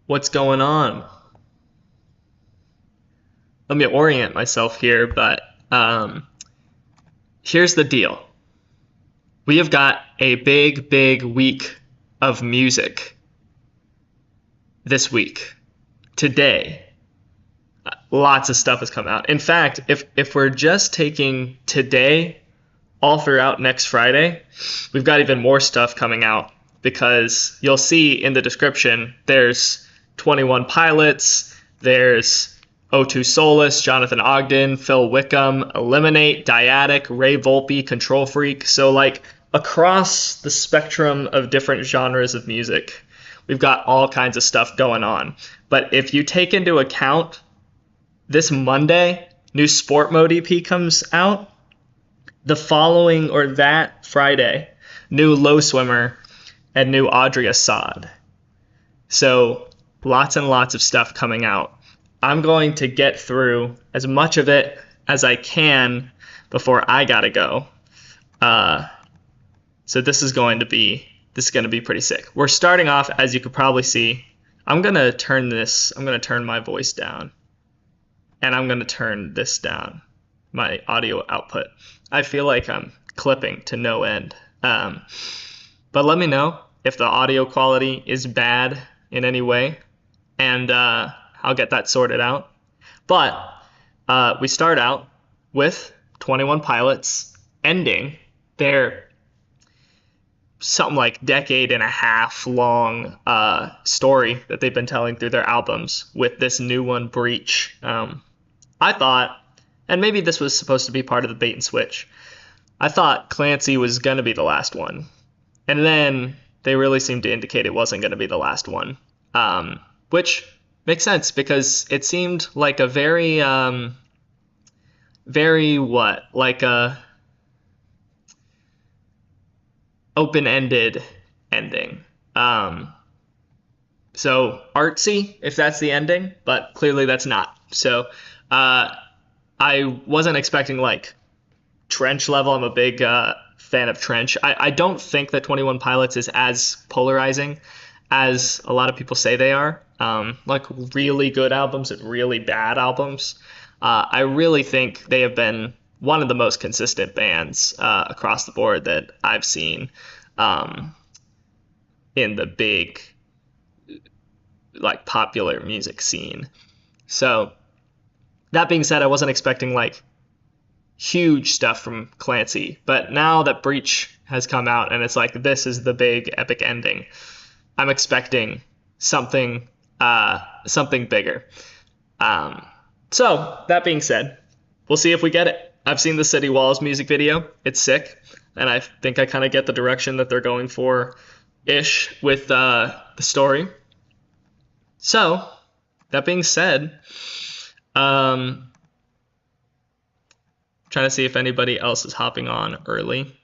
What's going on? Let me orient myself here, but here's the deal. We have got a big week of music this week. Today, lots of stuff has come out. In fact, if we're just taking today all throughout next Friday, we've got even more stuff coming out, because you'll see in the description there's 21 Pilots, there's O2solus, Jonathan Ogden, Phil Wickham, Eliminate, Dyatic, Ray Volpe, Control Freak. So like across the spectrum of different genres of music, we've got all kinds of stuff going on. But if you take into account this Monday, new Sport Mode EP comes out. The following or that Friday, new Low Swimmer and new Audrey Assad. So lots and lots of stuff coming out. I'm going to get through as much of it as I can before I gotta go. So this is going to be pretty sick. We're starting off, as you could probably see. I'm gonna turn my voice down, and I'm gonna turn this down, my audio output. I feel like I'm clipping to no end. But let me know if the audio quality is bad in any way, and I'll get that sorted out. But we start out with 21 Pilots ending their something like decade and a half long story that they've been telling through their albums with this new one, Breach. I thought, and maybe this was supposed to be part of the bait and switch, I thought Clancy was going to be the last one. And then they really seemed to indicate it wasn't going to be the last one. Which makes sense, because it seemed like a very open-ended ending. So artsy, if that's the ending, but clearly that's not. So I wasn't expecting like Trench level. I'm a big fan of Trench. I don't think that 21 Pilots is as polarizing as a lot of people say they are. Like really good albums and really bad albums. I really think they have been one of the most consistent bands across the board that I've seen in the big, like, popular music scene. So that being said, I wasn't expecting like huge stuff from Clancy, but now that Breach has come out and it's like, this is the big epic ending, I'm expecting something bigger. So that being said, we'll see if we get it. I've seen the City Walls music video. It's sick, and I think I kind of get the direction that they're going for ish with the story. So that being said, trying to see if anybody else is hopping on early.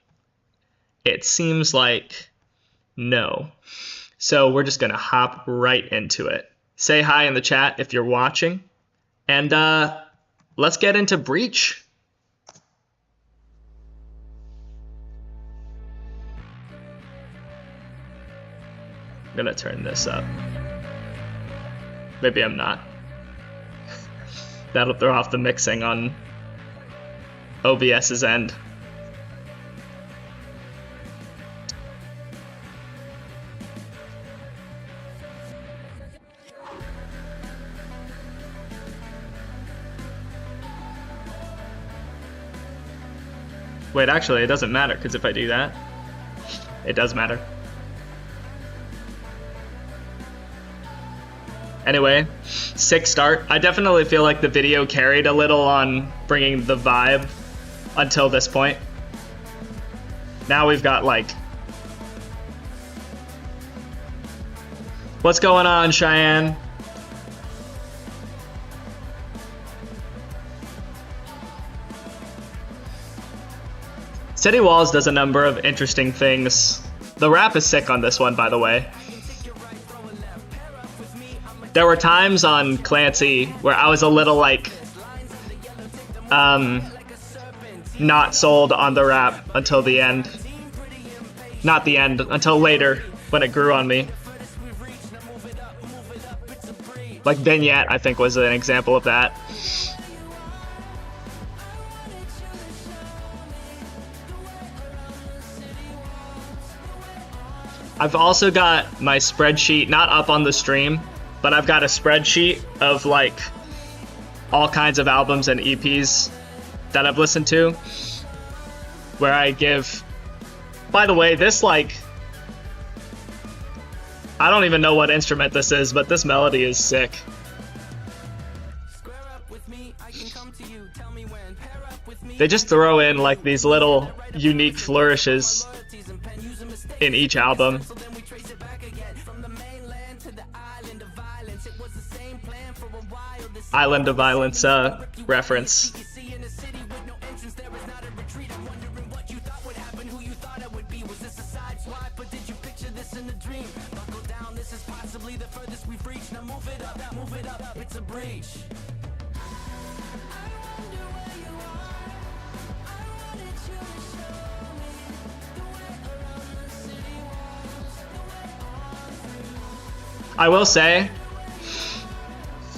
It seems like no. So we're just going to hop right into it. Say hi in the chat if you're watching. And let's get into Breach. I'm going to turn this up. Maybe I'm not. That'll throw off the mixing on OBS's end. Wait, actually, it doesn't matter, because if I do that, it does matter. Anyway, sick start. I definitely feel like the video carried a little on bringing the vibe until this point. Now we've got like... What's going on, Cheyenne? City Walls does a number of interesting things. The rap is sick on this one, by the way. There were times on Clancy where I was a little like, not sold on the rap until the end. Not the end, until later, when it grew on me. Like Vignette, I think, was an example of that. I've also got my spreadsheet, not up on the stream, but I've got a spreadsheet of like all kinds of albums and EPs that I've listened to, where I give, by the way, this like, I don't even know what instrument this is, but this melody is sick. They just throw in like these little unique flourishes in each album. Island of Violence reference. I will say,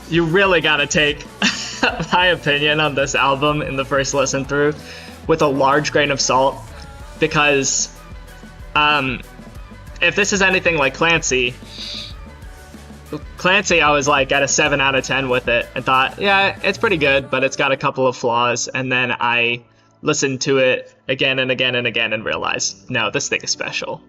you really gotta take my opinion on this album in the first listen through with a large grain of salt, because if this is anything like Clancy, I was like at a 7 out of 10 with it and thought, yeah, it's pretty good, but it's got a couple of flaws. And then I listened to it again and again and again and realized, no, this thing is special.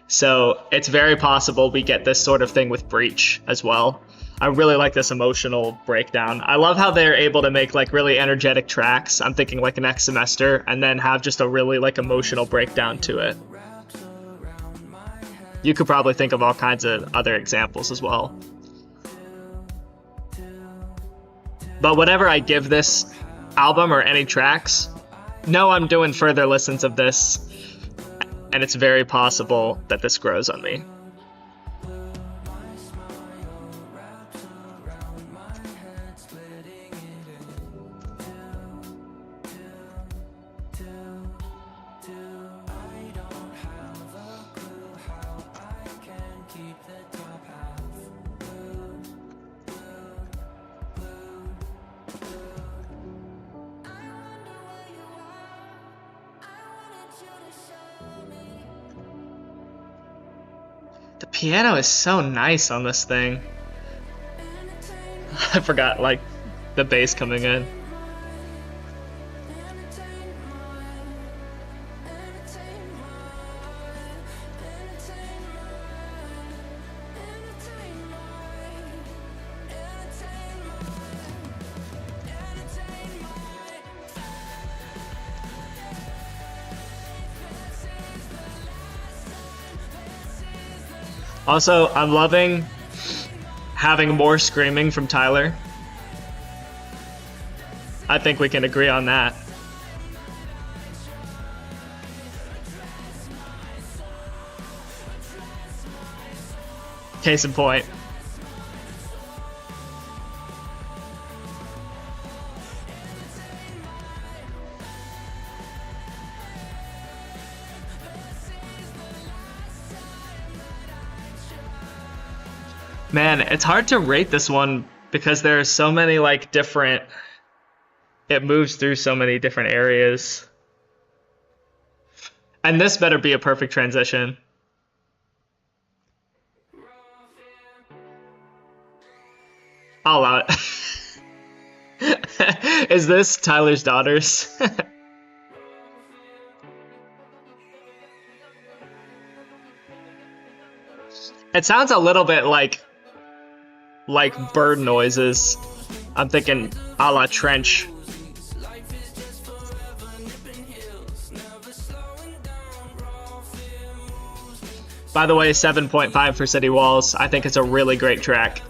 So it's very possible we get this sort of thing with Breach as well. I really like this emotional breakdown. I love how they're able to make like really energetic tracks, I'm thinking like Next Semester, and then have just a really like emotional breakdown to it. You could probably think of all kinds of other examples as well. But whatever I give this album or any tracks, know I'm doing further listens of this, and it's very possible that this grows on me. The piano is so nice on this thing. I forgot, like, the bass coming in. Also, I'm loving having more screaming from Tyler. I think we can agree on that. Case in point. Man, it's hard to rate this one because there are so many like different, it moves through so many different areas. And this better be a perfect transition. I'll allow it. Is this Tyler's Daughters? It sounds a little bit like bird noises. I'm thinking a la Trench. By the way, 7.5 for City Walls. I think it's a really great track.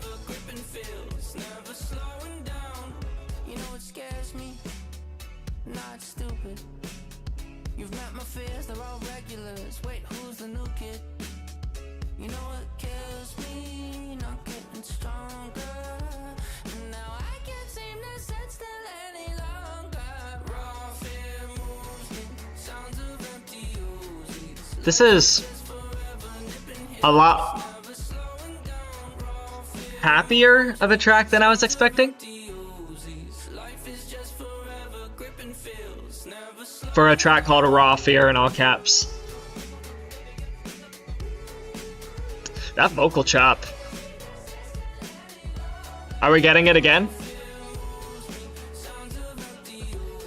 This is a lot. happier of a track than I was expecting. For a track called Raw Fear in all caps. That vocal chop. Are we getting it again?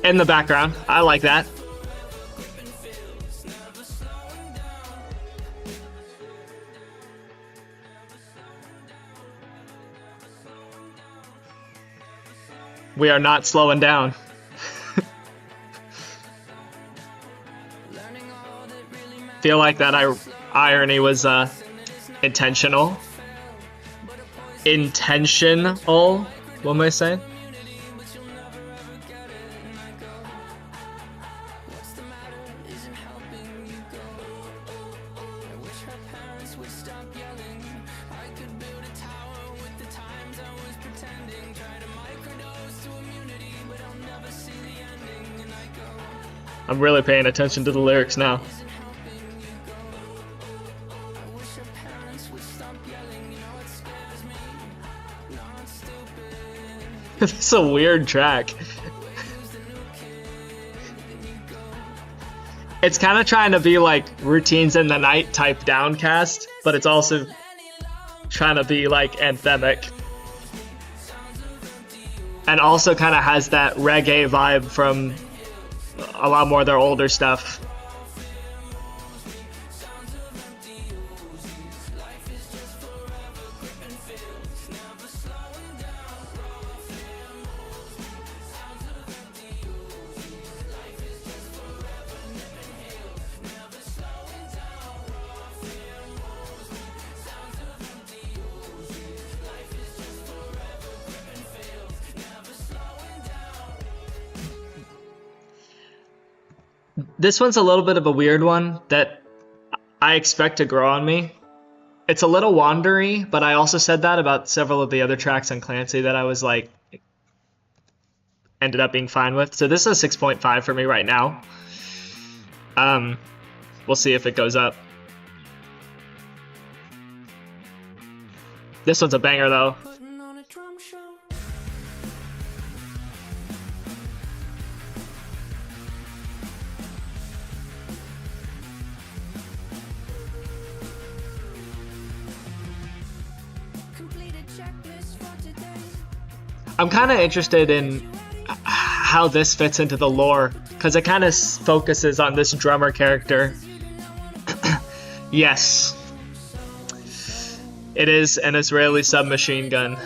In the background. I like that. We are not slowing down. Feel like that irony was intentional. Intentional, what am I saying? I'm really paying attention to the lyrics now. It's a weird track. It's kind of trying to be like Routines in the Night type Downcast, but it's also trying to be like anthemic. And also kind of has that reggae vibe from a lot more of their older stuff. This one's a little bit of a weird one that I expect to grow on me. It's a little wandery, but I also said that about several of the other tracks on Clancy that I was like, ended up being fine with. So this is a 6.5 for me right now. We'll see if it goes up. This one's a banger though. I'm kind of interested in how this fits into the lore, because it kind of focuses on this drummer character. Yes. It is an Israeli submachine gun.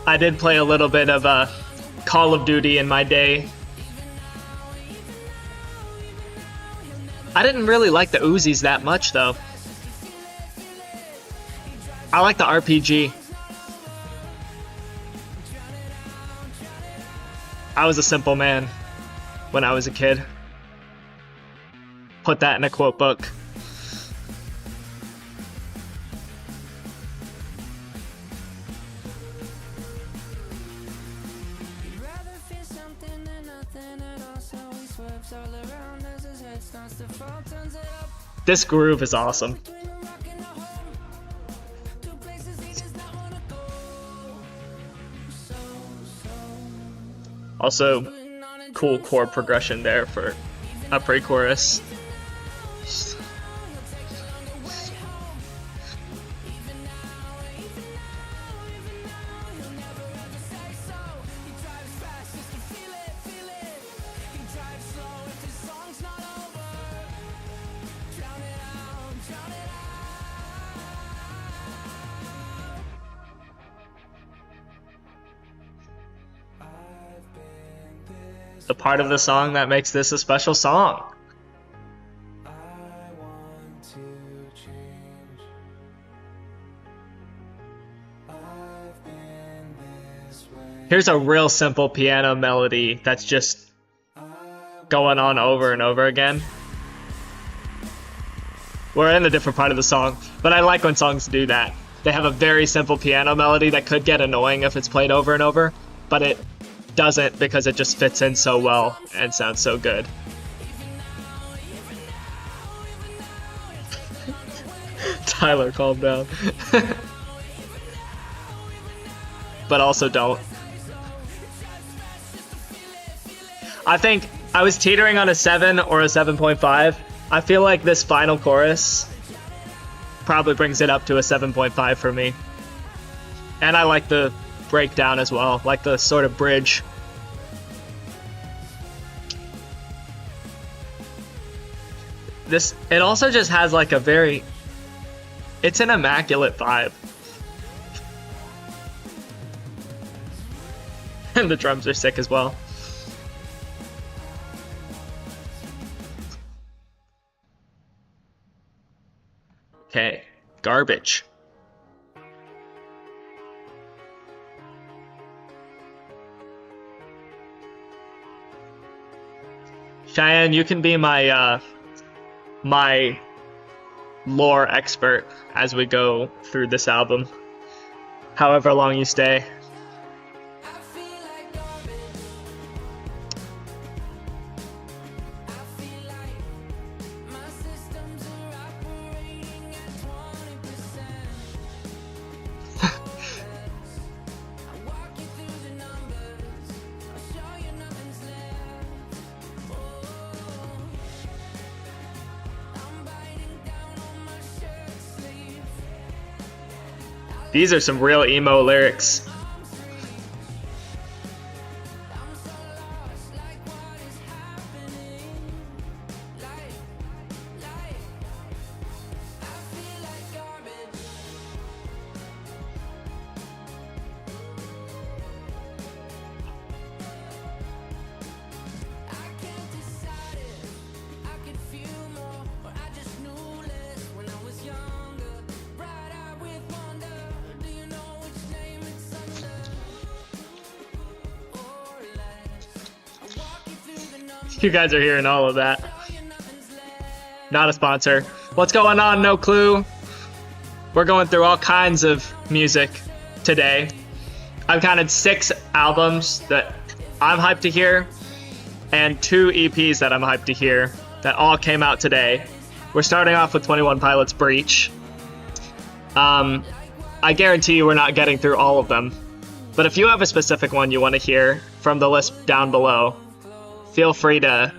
I did play a little bit of Call of Duty in my day. I didn't really like the Uzis that much though. I like the RPG. I was a simple man when I was a kid. Put that in a quote book. This groove is awesome. Also, cool chord progression there for a pre-chorus. The part of the song that makes this a special song. Here's a real simple piano melody that's just going on over and over again. We're in a different part of the song, but I like when songs do that. They have a very simple piano melody that could get annoying if it's played over and over, but it doesn't because it just fits in so well and sounds so good. Tyler, calm down. But also don't. I think I was teetering on a 7 or a 7.5. I feel like this final chorus probably brings it up to a 7.5 for me. And I like the breakdown as well, like the sort of bridge. It also just has like a very, it's an immaculate vibe. And the drums are sick as well. Okay, garbage. Cheyenne, you can be my my lore expert as we go through this album, however long you stay. These are some real emo lyrics. You guys are hearing all of that. Not a sponsor. What's going on? No clue. We're going through all kinds of music today. I've counted 6 albums that I'm hyped to hear and 2 EPs that I'm hyped to hear that all came out today. We're starting off with 21 Pilots' Breach. I guarantee you we're not getting through all of them. But if you have a specific one you want to hear from the list down below, feel free to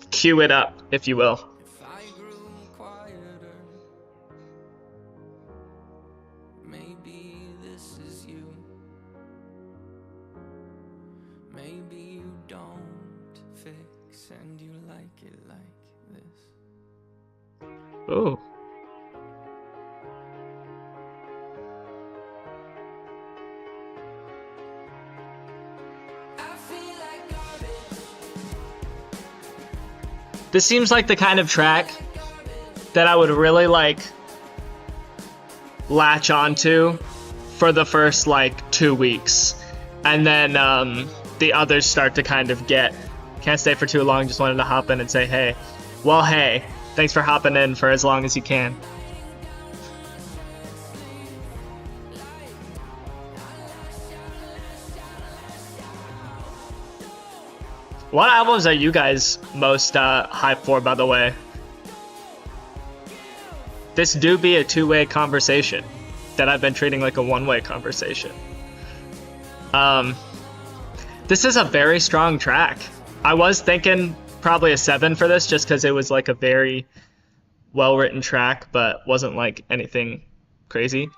cue it up, if you will. Oh. This seems like the kind of track that I would really like latch onto for the first like 2 weeks, and then the others start to kind of get, can't stay for too long, just wanted to hop in and say hey. Well, hey, thanks for hopping in for as long as you can. What albums are you guys most hyped for, by the way? This do be a two-way conversation that I've been treating like a one-way conversation. This is a very strong track. I was thinking probably a 7 for this just because it was like a very well-written track, but wasn't like anything crazy.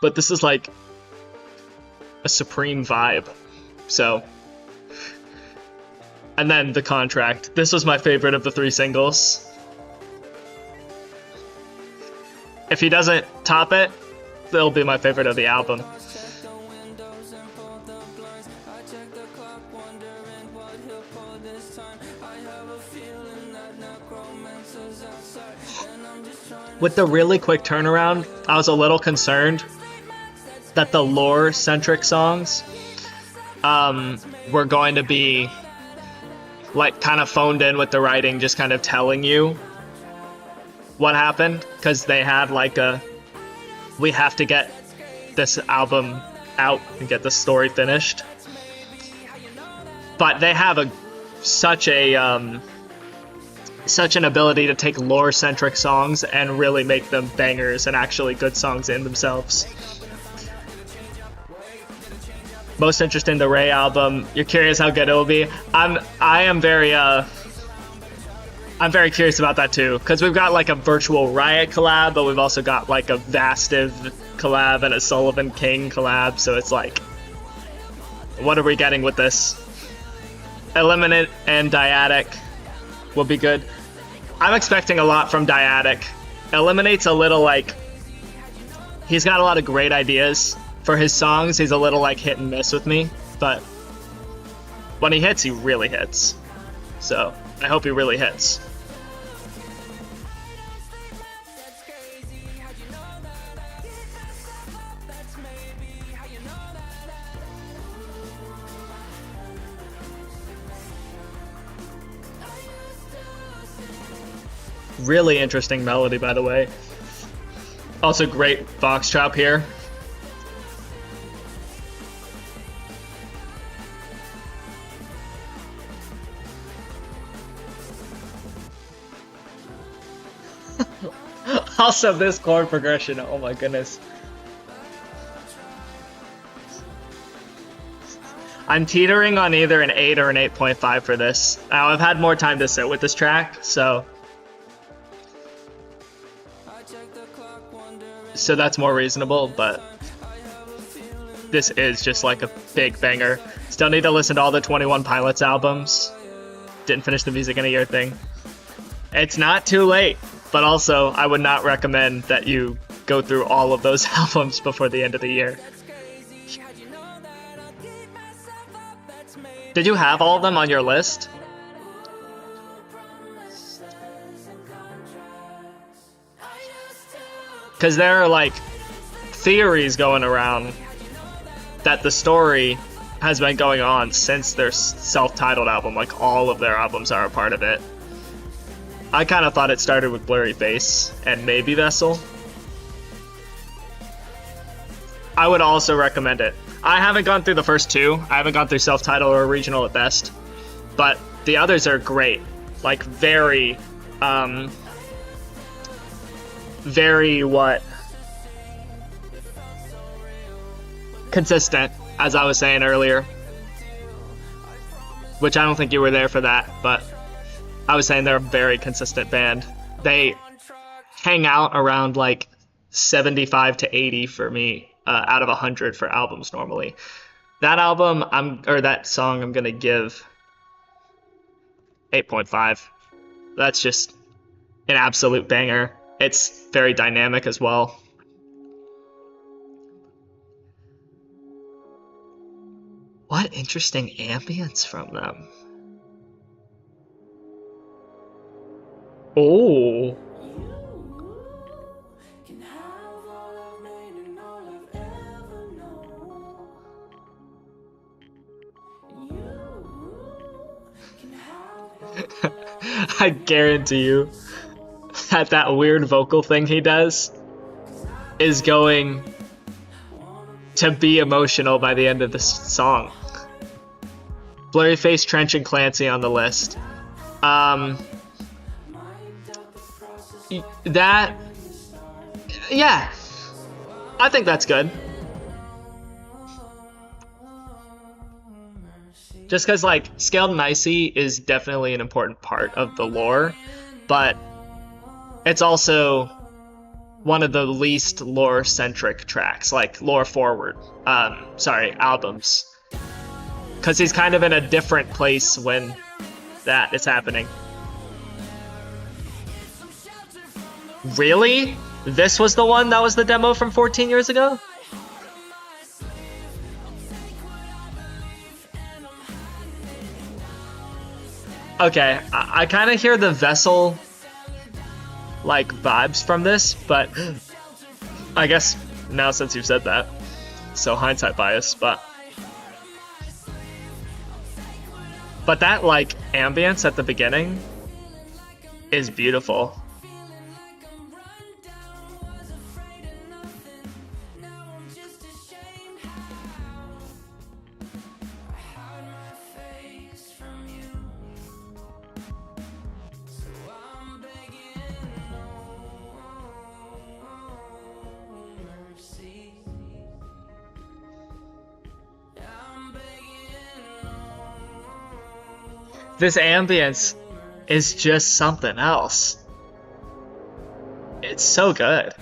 But this is like a supreme vibe. So... And then The Contract. This was my favorite of the 3 singles. If he doesn't top it, it'll be my favorite of the album. With the really quick turnaround, I was a little concerned that the lore-centric songs were going to be like kind of phoned in with the writing, just kind of telling you what happened, because they had like we have to get this album out and get the story finished. But they have such a such an ability to take lore-centric songs and really make them bangers and actually good songs in themselves. Most interested in the Ray album. You're curious how good it will be. I am very I'm very curious about that too, because we've got like a virtual Riot collab, but we've also got like a Vastive collab and a Sullivan King collab, so it's like, what are we getting with this? Eliminate and Dyatic will be good. I'm expecting a lot from Dyatic. Eliminate's a little like, he's got a lot of great ideas for his songs. He's a little like hit and miss with me, but when he hits, he really hits. So I hope he really hits. Really interesting melody, by the way. Also great box chop here. Also this chord progression, oh my goodness. I'm teetering on either an 8 or an 8.5 for this. Now I've had more time to sit with this track, so that's more reasonable, but this is just like a big banger. Still need to listen to all the 21 Pilots albums. Didn't finish the Music in a Year thing. It's not too late, but also I would not recommend that you go through all of those albums before the end of the year. Did you have all of them on your list? Because there are like theories going around that the story has been going on since their self-titled album. Like all of their albums are a part of it. I kind of thought it started with Blurry Face and maybe Vessel. I would also recommend it. I haven't gone through the first two. I haven't gone through self-titled or original at best. But the others are great. Like very consistent, as I was saying earlier, which I don't think you were there for that, but I was saying they're a very consistent band. They hang out around like 75 to 80 for me out of 100 for albums normally. That album, that song, I'm gonna give 8.5. That's just an absolute banger. It's very dynamic as well. What interesting ambience from them. Oh. I guarantee you that weird vocal thing he does is going to be emotional by the end of this song. Blurry Face, Trench, and Clancy on the list. Yeah, I think that's good. Just because, like, Scaled and Icy is definitely an important part of the lore, but it's also one of the least lore-centric tracks, like lore-forward, albums. Because he's kind of in a different place when that is happening. Really? This was the one that was the demo from 14 years ago? Okay, I kind of hear the Vessel like vibes from this, but I guess now since you've said that, so hindsight bias, but that like ambience at the beginning is beautiful. This ambience is just something else. It's so good.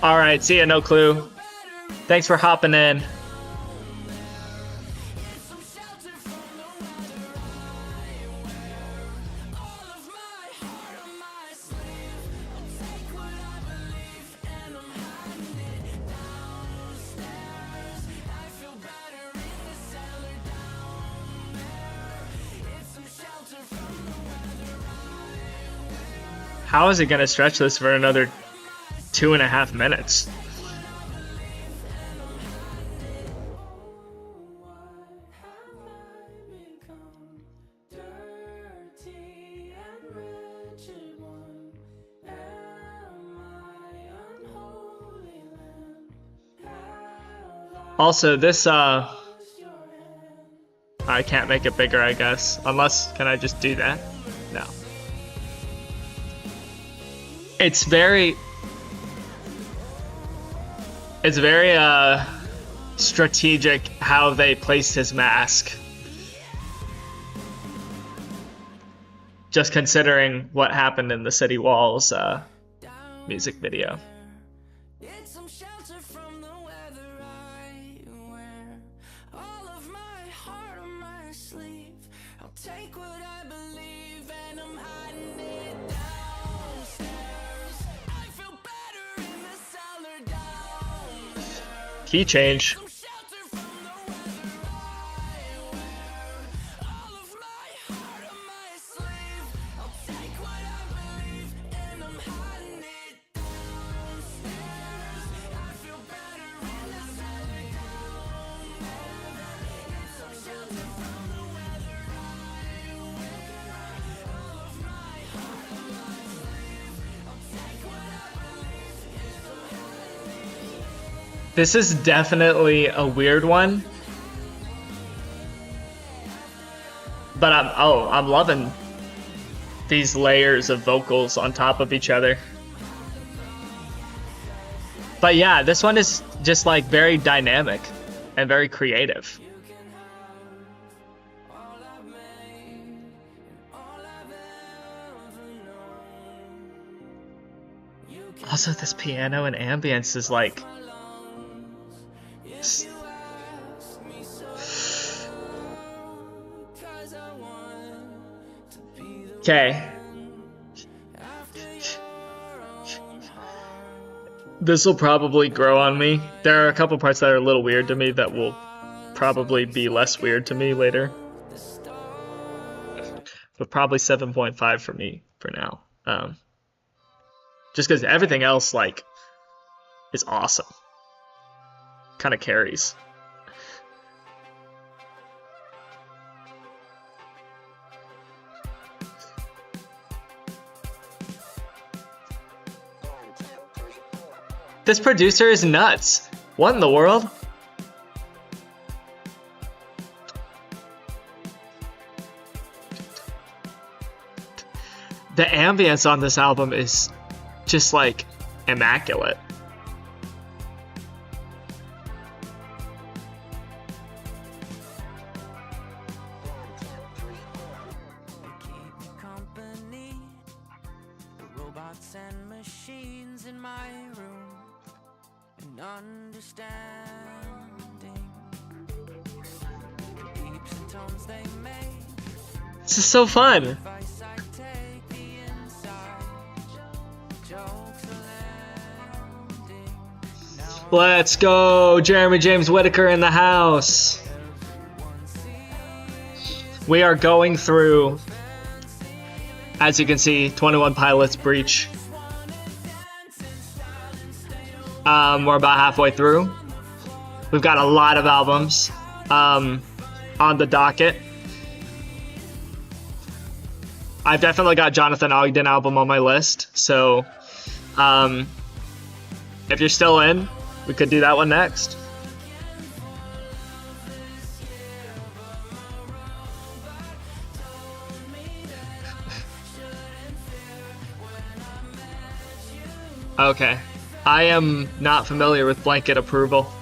Alright, see ya, No Clue. Thanks for hopping in. How is it gonna stretch this for another 2.5 minutes? Also, this, I can't make it bigger, I guess. Unless, can I just do that? No. It's very strategic how they placed his mask. Just considering what happened in the City Walls music video. Key change. This is definitely a weird one, but I'm loving these layers of vocals on top of each other. But yeah, this one is just like very dynamic and very creative. Also, this piano and ambience is like okay. This will probably grow on me. There are a couple parts that are a little weird to me that will probably be less weird to me later. But probably 7.5 for me for now. Just because everything else like is awesome. Kind of carries. This producer is nuts. What in the world? The ambience on this album is just like immaculate. This is so fun. Let's go, Jeremy James Whittaker in the house. We are going through, as you can see, 21 Pilots Breach. We're about halfway through. We've got a lot of albums on the docket. I've definitely got Jonathan Ogden album on my list, so if you're still in, we could do that one next. Okay, I am not familiar with blanket approval.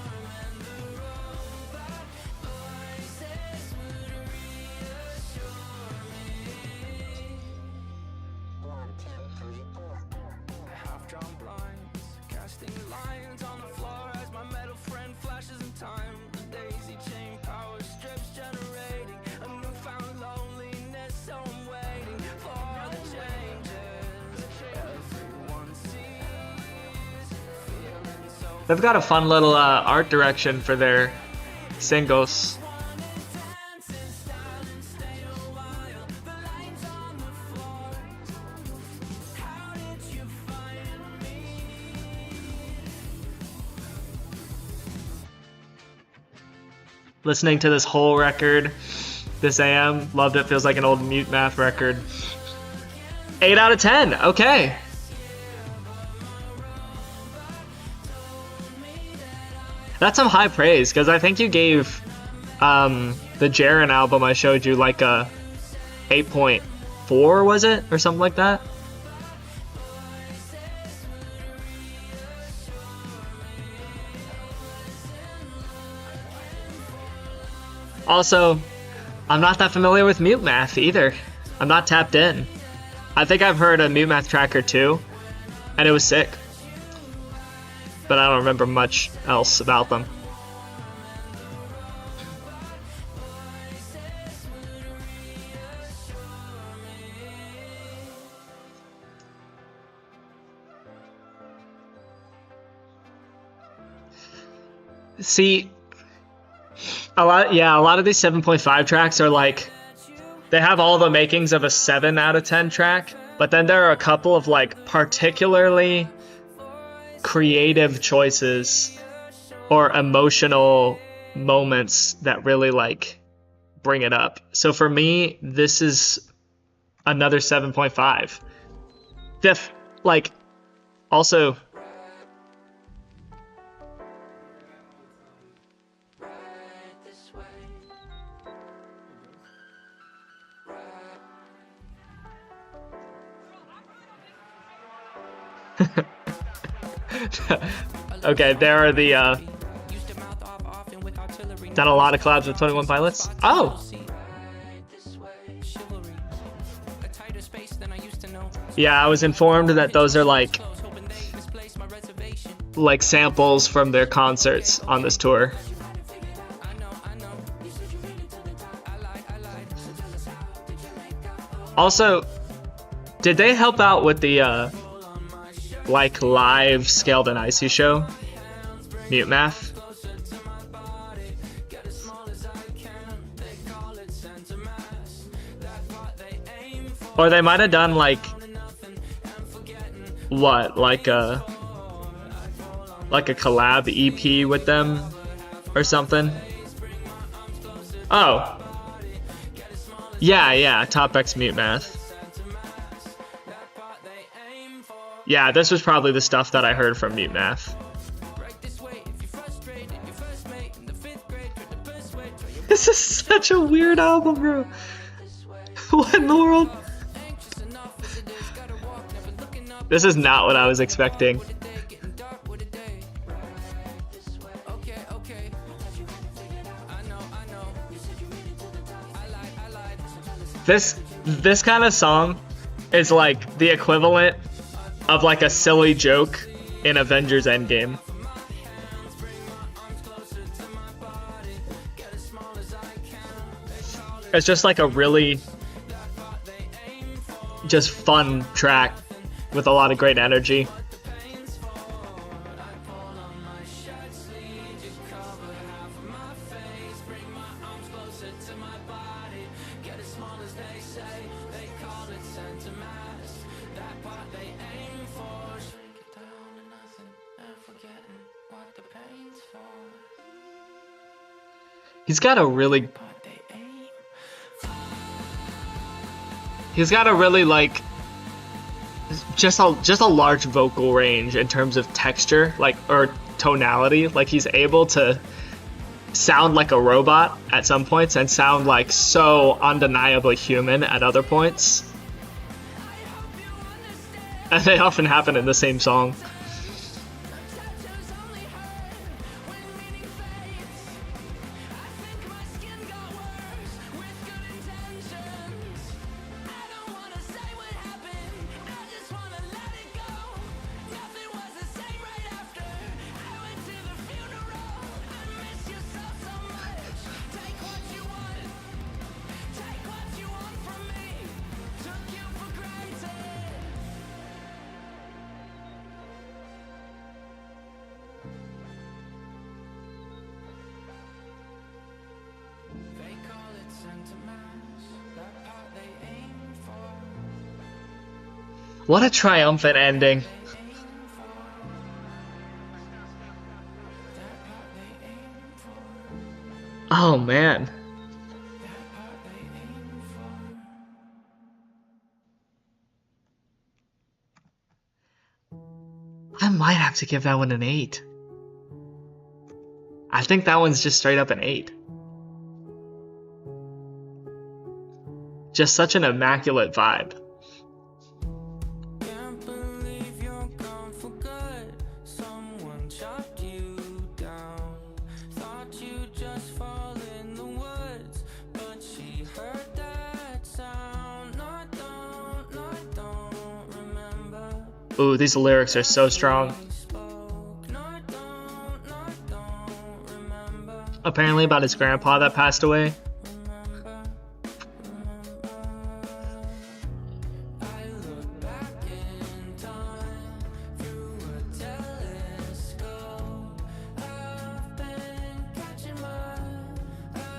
They've got a fun little art direction for their singles. Listening to this whole record this AM, loved it. Feels like an old Mute Math record. 8 out of 10. Okay. That's some high praise, because I think you gave the Jaren album I showed you like a 8.4, was it? Or something like that? Also, I'm not that familiar with Mute Math either. I'm not tapped in. I think I've heard a Mute Math track or two, and it was sick. But I don't remember much else about them. See, a lot of these 7.5 tracks are like, they have all the makings of a 7 out of 10 track, but then there are a couple of like particularly creative choices or emotional moments that really like bring it up. So for me, this is another 7.5. Like, also, okay, there are the done a lot of collabs with 21 Pilots. Oh, yeah, I was informed that those are like samples from their concerts on this tour. Also, did they help out with the like live Scaled and Icy show? Mute Math? Or they might have done like what, like a collab EP with them or something. Oh, yeah, Top X Mute Math. Yeah, this was probably the stuff that I heard from Mute Math. This is such a weird album, bro. What in the world? This is not what I was expecting. This kind of song is like the equivalent of like a silly joke in Avengers Endgame. It's just like a really just fun track with a lot of great energy. He's got a really like just a large vocal range in terms of texture, like, or tonality. Like, he's able to sound like a robot at some points and sound like so undeniably human at other points. And they often happen in the same song. What a triumphant ending. Oh man. I might have to give that one an 8. I think that one's just straight up an 8. Just such an immaculate vibe. Ooh, these lyrics are so strong. Apparently about his grandpa that passed away.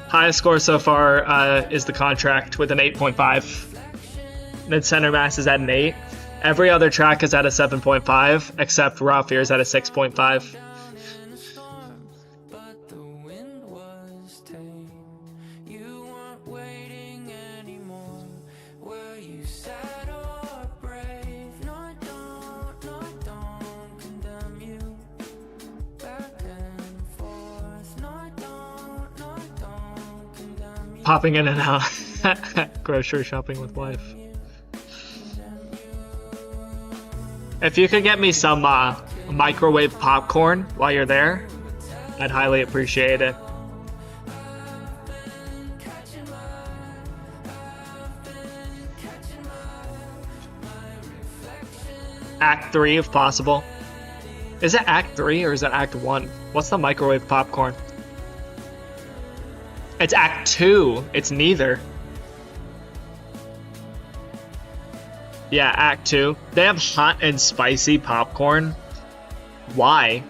Highest score so far is the contract with an 8.5. Mid-center mass is at an 8. Every other track is at a 7.5, except Raw Fear is at a 6.5. Popping in and out. Grocery shopping with wife. If you could get me some microwave popcorn while you're there, I'd highly appreciate it. Act 3 if possible. Is it Act 3 or is it Act 1? What's the microwave popcorn? It's Act 2. It's neither. Yeah, Act 2. They have hot and spicy popcorn. Why?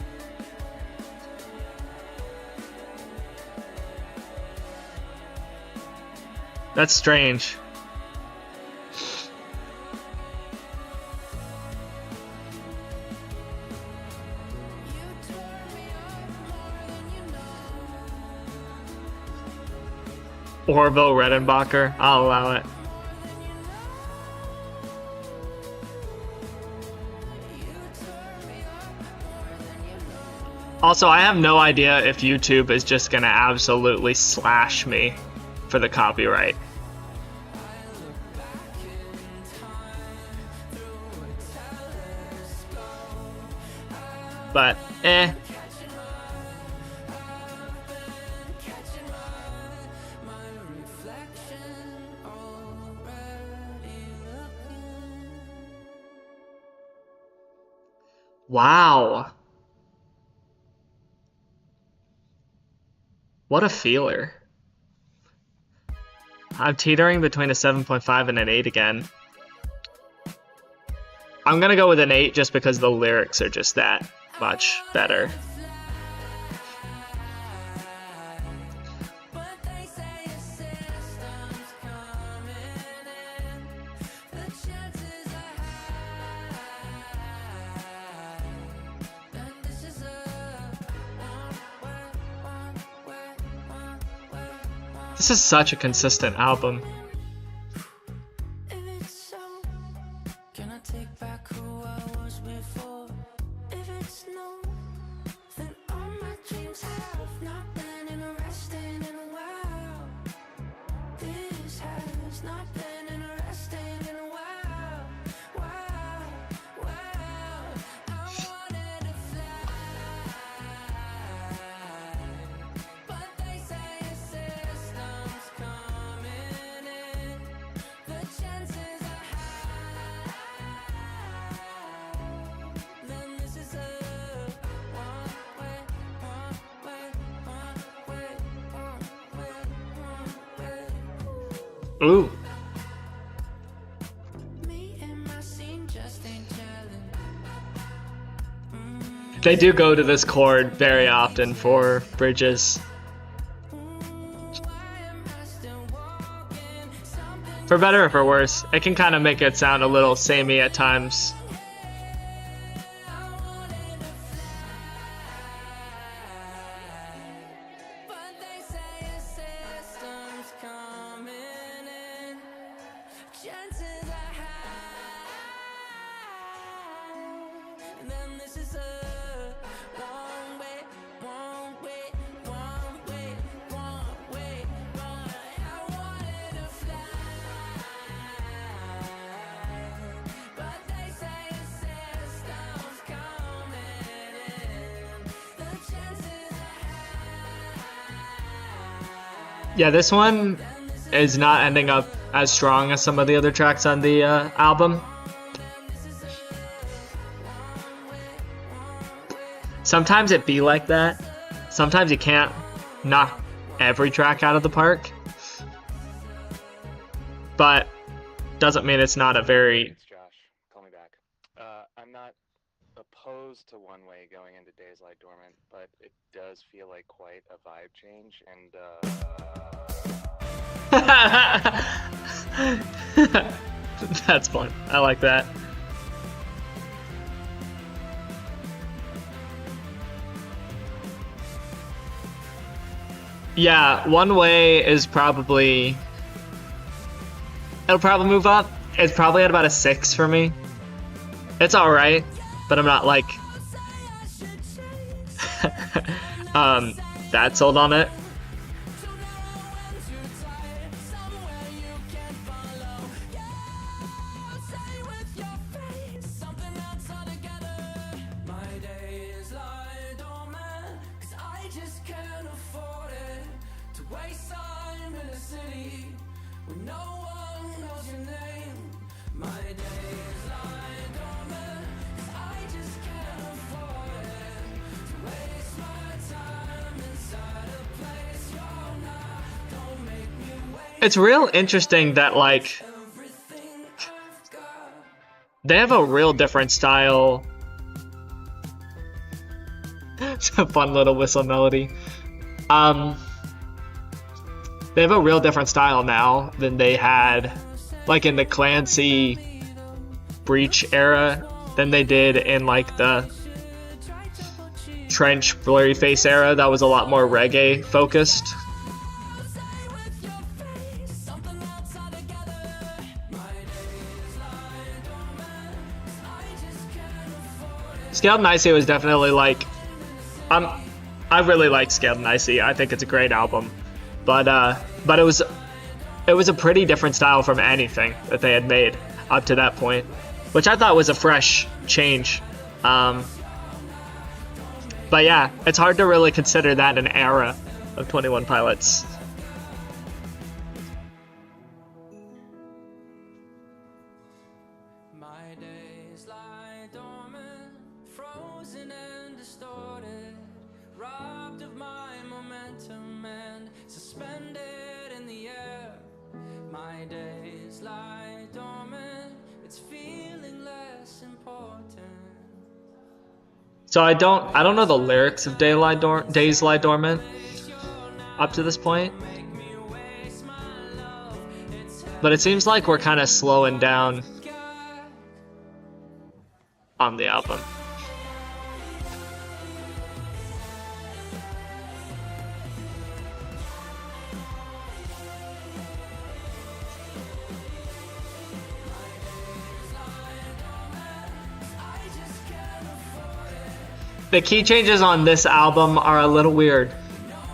That's strange. Orville Redenbacher. I'll allow it. Also, I have no idea if YouTube is just gonna absolutely slash me for the copyright. But, eh. Wow. What a feeler. I'm teetering between a 7.5 and an 8 again. I'm gonna go with an 8 just because the lyrics are just that much better. This is such a consistent album. Ooh. They do go to this chord very often for bridges. For better or for worse, it can kind of make it sound a little samey at times. Yeah, this one is not ending up as strong as some of the other tracks on the album. Sometimes it be like that. Sometimes you can't knock every track out of the park. But doesn't mean it's not a very... It's Josh. Call me back. I'm not opposed to One Way going into Days Lie Dormant, but it does feel like quite a vibe change, and That's fun. I like that. Yeah, One Way is probably... It'll probably move up. It's probably at about a 6 for me. It's alright, but I'm not like... that sold on it. It's real interesting that, like, they have a real different style. It's a fun little whistle melody. They have a real different style now than they had, like, in the Clancy Breach era than they did in, like, the Trench Blurry Face era. That was a lot more reggae focused. Scaled and Icy was definitely like, I really like Scaled and Icy. I think it's a great album, but it was a pretty different style from anything that they had made up to that point, which I thought was a fresh change. But yeah, it's hard to really consider that an era of 21 Pilots. So I don't know the lyrics of Days Lie Dormant up to this point, but it seems like we're kind of slowing down on the album. The key changes on this album are a little weird.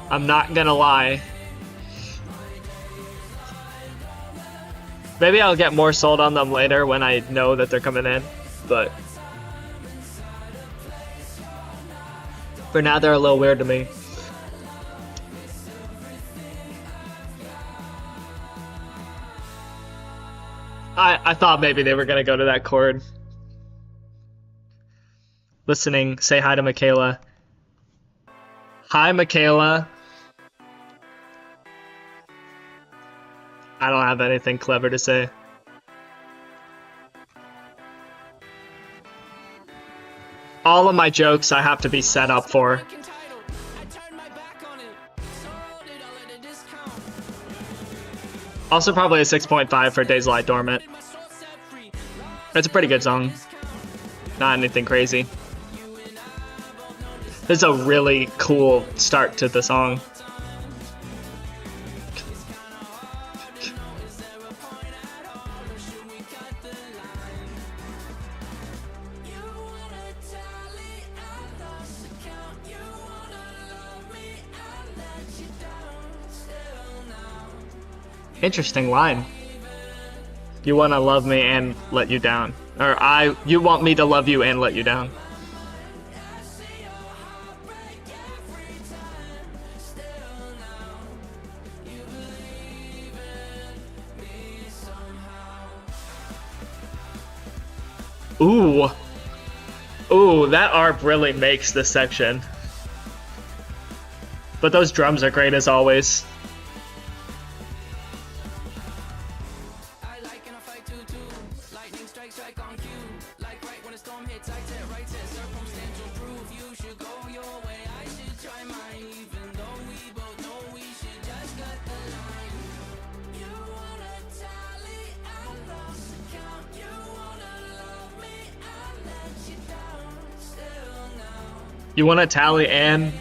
I'm not gonna lie. Maybe I'll get more sold on them later when I know that they're coming in, but for now they're a little weird to me. I thought maybe they were gonna go to that chord. Listening, say hi to Michaela. Hi, Michaela. I don't have anything clever to say. All of my jokes I have to be set up for. Also probably a 6.5 for Days Lie Dormant. It's a pretty good song. Not anything crazy. This is a really cool start to the song. Interesting line. You want to love me and let you down. Or you want me to love you and let you down. Ooh. Ooh, that ARP really makes this section. But those drums are great as always. You want to tally and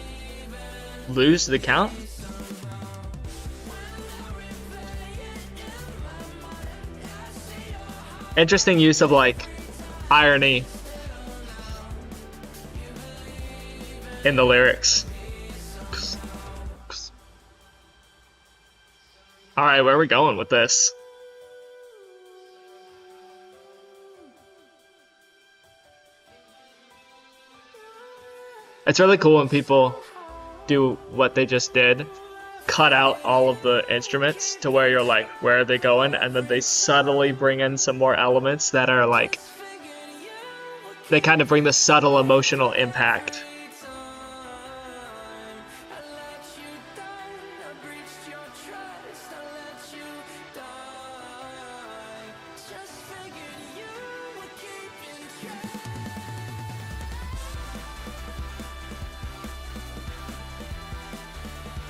lose the count? Interesting use of like irony in the lyrics. All right, where are we going with this? It's really cool when people do what they just did, cut out all of the instruments to where you're like, where are they going? And then they subtly bring in some more elements that are like, they kind of bring the subtle emotional impact.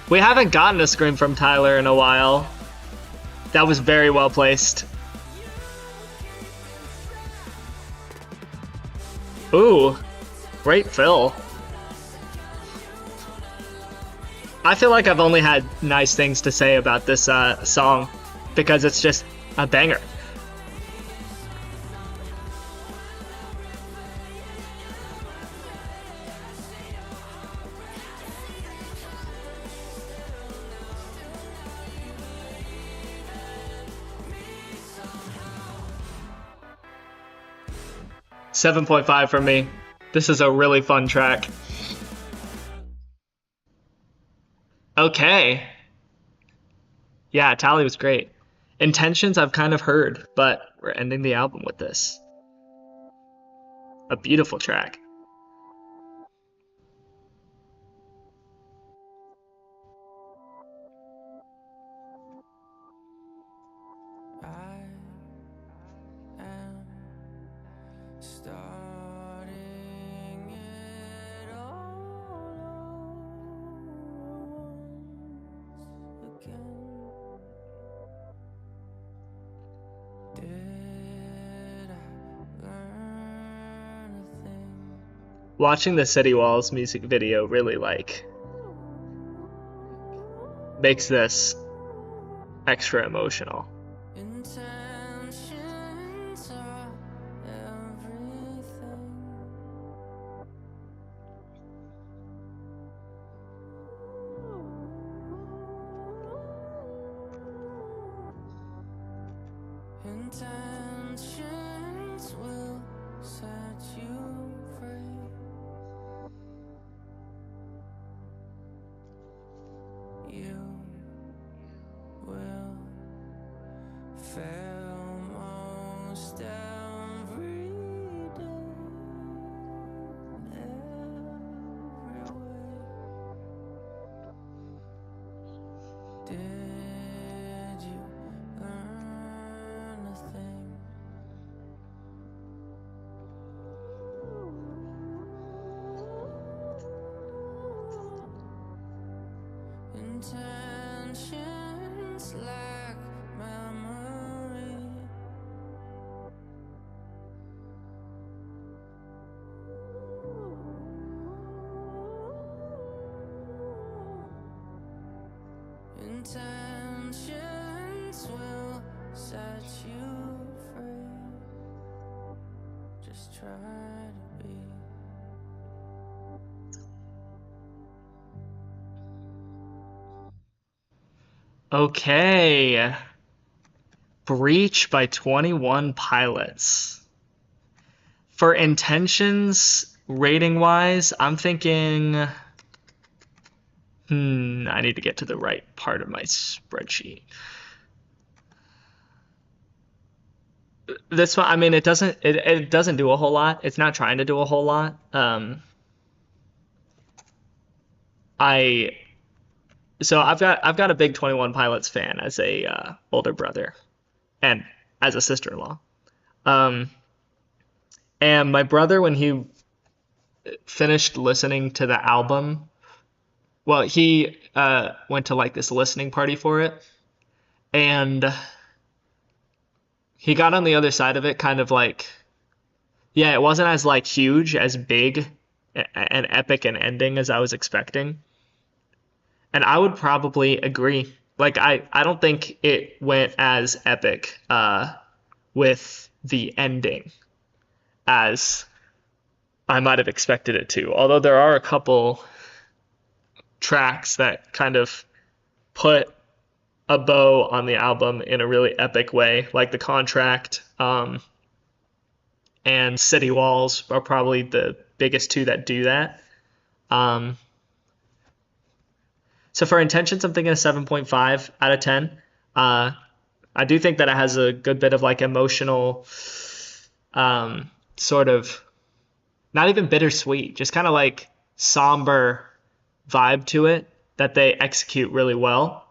We haven't gotten a scream from Tyler in a while. That was very well placed. Ooh, great fill. I feel like I've only had nice things to say about this song because it's just a banger. $7.5 for me. This is a really fun track. Okay. Yeah, Tally was great. Intentions I've kind of heard, but we're ending the album with this. A beautiful track. Watching the City Walls music video really like makes this extra emotional. Intentions will set you free. You will fail most every day, every way. Did you learn a thing? Intentions like my intentions will set you free. Just try to be. Okay. Breach by 21 Pilots. For intentions, rating-wise, I'm thinking... I need to get to the right part of my spreadsheet. This one, I mean, it doesn't do a whole lot. It's not trying to do a whole lot. So I've got a big 21 Pilots fan as a older brother and as a sister-in-law. And my brother, when he finished listening to the album, well, he went to like this listening party for it, and he got on the other side of it kind of like, yeah, it wasn't as like huge, as big and epic an ending as I was expecting. And I would probably agree. Like, I don't think it went as epic with the ending as I might have expected it to. Although there are a couple tracks that kind of put a bow on the album in a really epic way, like The Contract and City Walls are probably the biggest two that do that. So for intentions, I'm thinking a 7.5 out of 10. I do think that it has a good bit of like emotional, sort of, not even bittersweet, just kind of like somber vibe to it that they execute really well.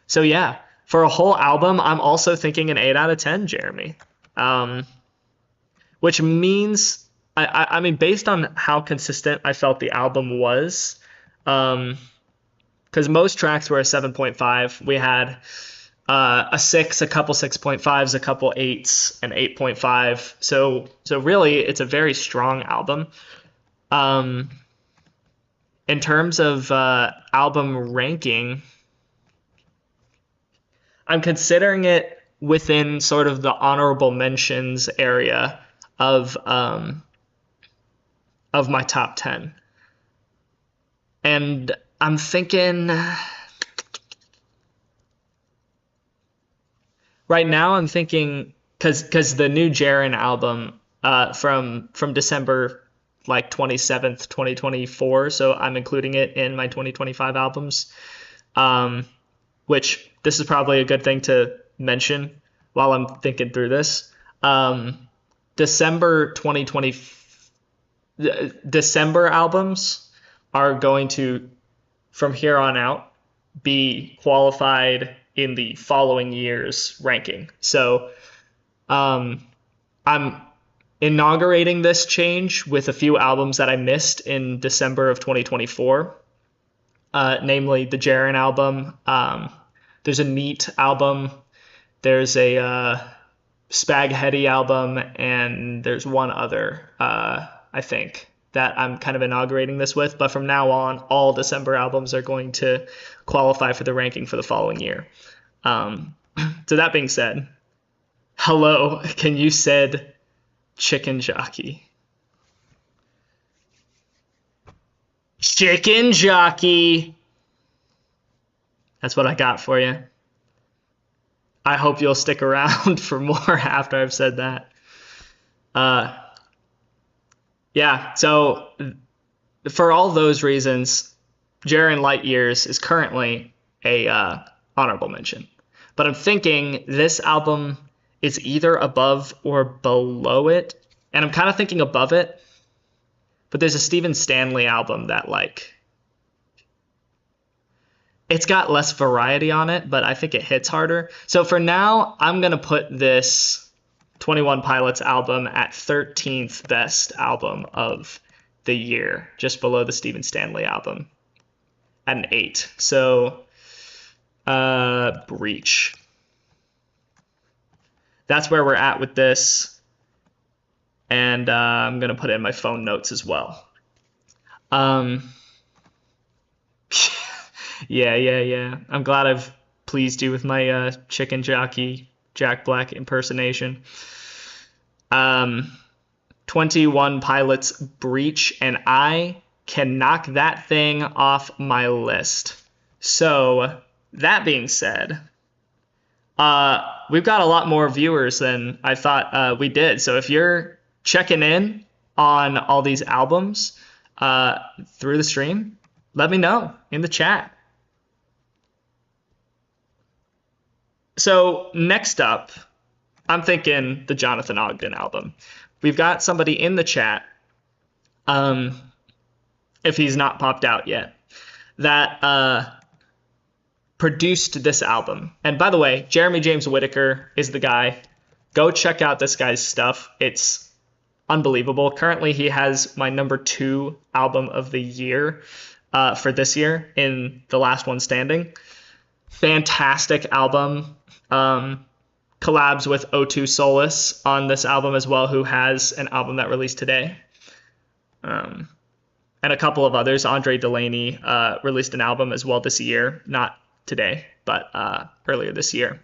So yeah, for a whole album, I'm also thinking an 8 out of 10, Jeremy. Which means, I mean, based on how consistent I felt the album was, because most tracks were a 7.5. We had a 6, a couple 6.5s, a couple 8s, and 8.5. So really, it's a very strong album. In terms of album ranking, I'm considering it within sort of the honorable mentions area of my top 10. And I'm thinking right now I'm thinking because the new Jaren album from December like 27th, 2024, so I'm including it in my 2025 albums, which this is probably a good thing to mention while I'm thinking through this. December albums are going to, from here on out, be qualified in the following year's ranking. So I'm inaugurating this change with a few albums that I missed in December of 2024, namely the Jaren album. There's a Neat album. There's a Spaghetti album, and there's one other, I think, that I'm kind of inaugurating this with. But from now on, all December albums are going to qualify for the ranking for the following year. So that being said, hello, can you said chicken jockey? Chicken jockey! That's what I got for you. I hope you'll stick around for more after I've said that. Yeah, so for all those reasons, Jaren Light Years is currently a honorable mention. But I'm thinking this album is either above or below it. And I'm kind of thinking above it. But there's a Stephen Stanley album that, like, it's got less variety on it, but I think it hits harder. So for now, I'm going to put this 21 Pilots album at 13th best album of the year, just below the Stephen Stanley album at an 8. So, Breach. That's where we're at with this. And I'm going to put it in my phone notes as well. Yeah. I'm glad I've pleased you with my chicken jockey Jack Black impersonation. 21 Pilots Breach, and I can knock that thing off my list. So, that being said, we've got a lot more viewers than I thought we did. So if you're checking in on all these albums through the stream, let me know in the chat. So next up, I'm thinking the Jonathan Ogden album. We've got somebody in the chat, if he's not popped out yet, that produced this album. And by the way, Jeremy James Whittaker is the guy. Go check out this guy's stuff. It's unbelievable. Currently, he has my number 2 album of the year for this year in The Last One Standing. Fantastic album. Collabs with O2solus on this album as well, who has an album that released today. And a couple of others. Andre Delaney released an album as well this year. Not today, but earlier this year.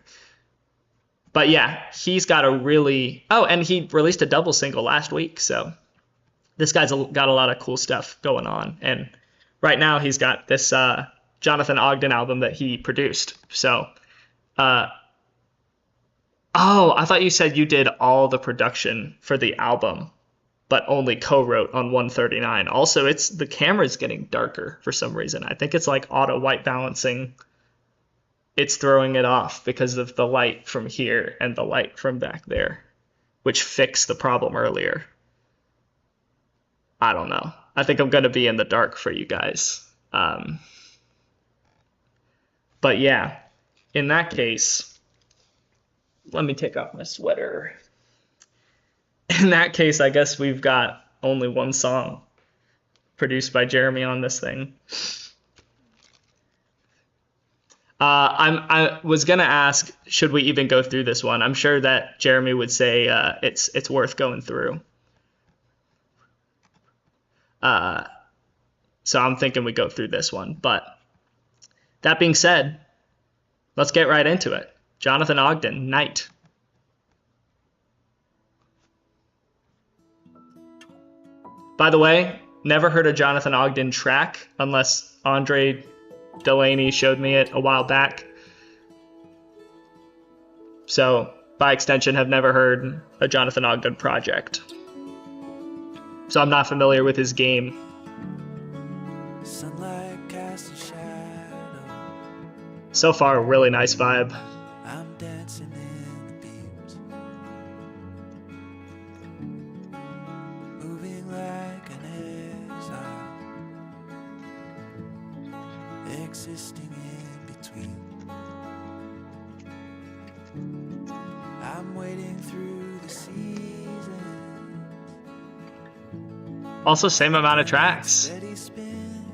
But yeah, he's got a really... Oh, and he released a double single last week, so this guy's got a lot of cool stuff going on. And right now he's got this Jonathan Ogden album that he produced. So, oh, I thought you said you did all the production for the album, but only co-wrote on 139. Also, the camera's getting darker for some reason. I think it's like auto white balancing. It's throwing it off because of the light from here and the light from back there, which fixed the problem earlier. I don't know. I think I'm going to be in the dark for you guys. But yeah, in that case, let me take off my sweater. In that case, I guess we've got only one song produced by Jeremy on this thing. I was gonna ask, should we even go through this one? I'm sure that Jeremy would say it's worth going through. So I'm thinking we go through this one. But that being said, let's get right into it. Jonathan Ogden, Night. By the way, never heard a Jonathan Ogden track unless Andre Delaney showed me it a while back. So, by extension, have never heard a Jonathan Ogden project. So I'm not familiar with his game. Sunlight casts a shadow. So far, a really nice vibe. I'm dancing in the beams, moving like an exile, existing in between. I'm waiting through the seasons. Also, same amount of tracks. Steady spin.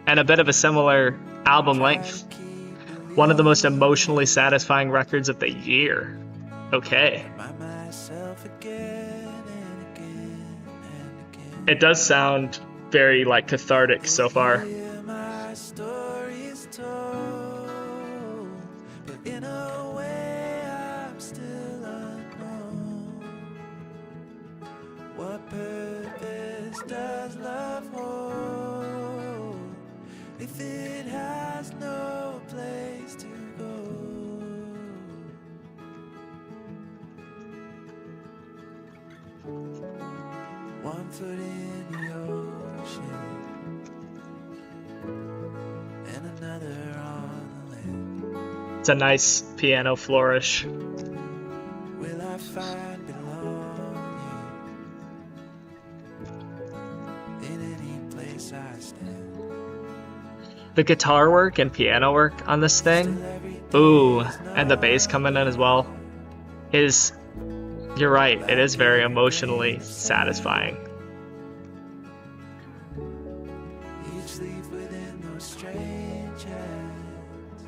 And a bit of a similar album length. One of the most emotionally satisfying records of the year. Okay. Remind myself again and again and again. It does sound very, like, cathartic so far. Hear my stories told, but in a way I'm still unknown. What purpose does love hold if it has no place to go? One foot in the ocean and another on the land. It's a nice piano flourish. Will I find belonging in any place I stand? The guitar work and piano work on this thing, ooh, and the bass coming in as well, is, you're right, it is very emotionally satisfying. Each leaf within those strange hands.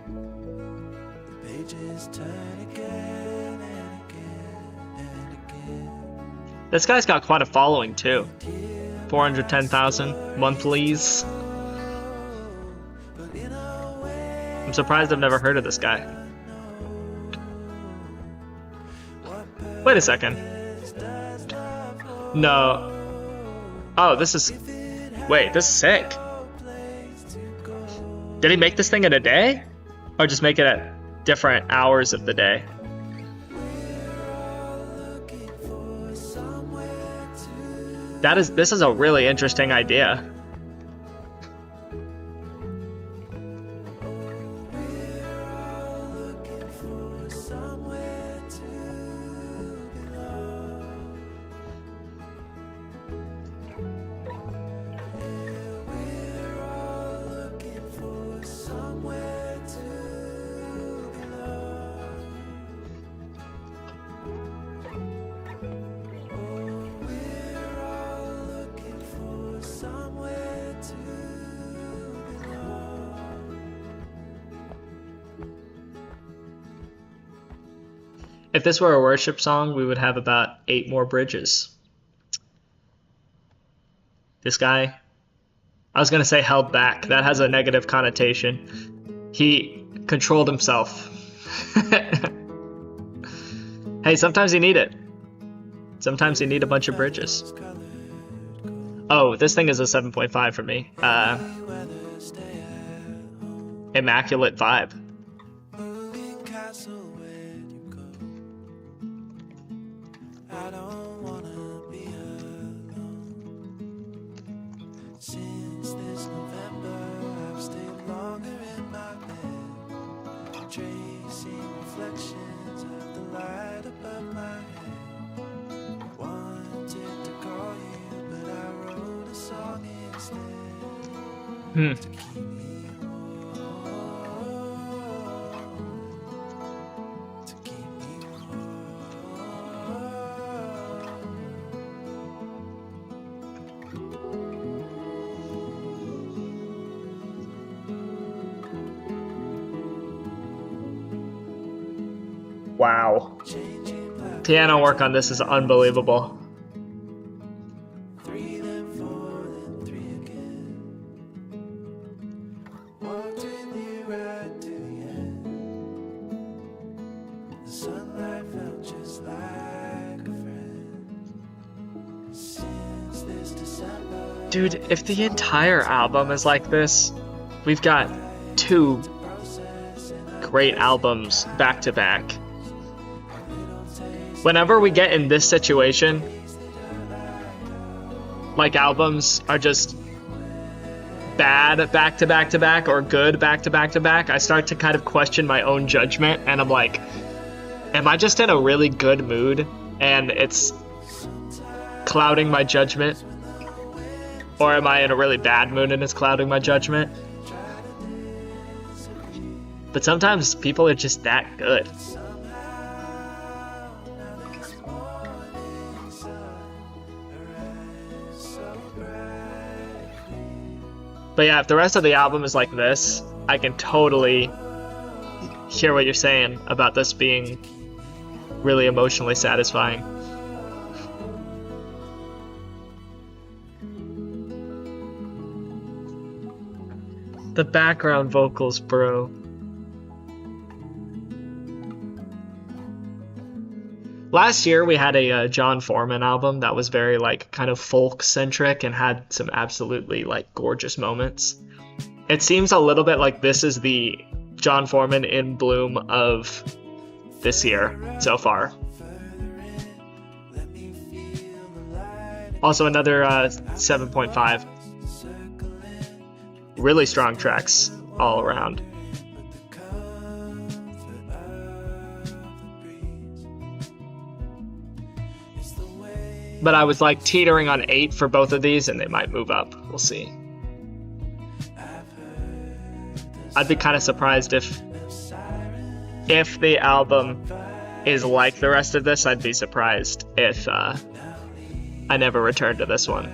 The pages turn again and again and again. This guy's got quite a following too. 410,000 monthlies. I'm surprised I've never heard of this guy. Wait a second. No. Oh, this is... Wait, this is sick. Did he make this thing in a day? Or just make it at different hours of the day? This is a really interesting idea. If this were a worship song, we would have about 8 more bridges. This guy, I was gonna say held back. That has a negative connotation. He controlled himself. Hey, sometimes you need it. Sometimes you need a bunch of bridges. Oh, this thing is a 7.5 for me. Immaculate vibe. Wow. Piano work on this is unbelievable. Dude, if the entire album is like this, we've got 2 great albums back to back. Whenever we get in this situation, like albums are just bad back to back to back or good back to back to back, I start to kind of question my own judgment, and I'm like, am I just in a really good mood and it's clouding my judgment? Or am I in a really bad mood and it's clouding my judgment? But sometimes people are just that good. But yeah, if the rest of the album is like this, I can totally hear what you're saying about this being really emotionally satisfying. The background vocals, bro. Last year we had a John Foreman album that was very like kind of folk centric and had some absolutely like gorgeous moments. It seems a little bit like this is the John Foreman in bloom of this year so far. Also another 7.5. Really strong tracks all around. But I was like teetering on 8 for both of these, and they might move up. We'll see. I'd be kind of surprised if the album is like the rest of this. I'd be surprised if I never return to this one.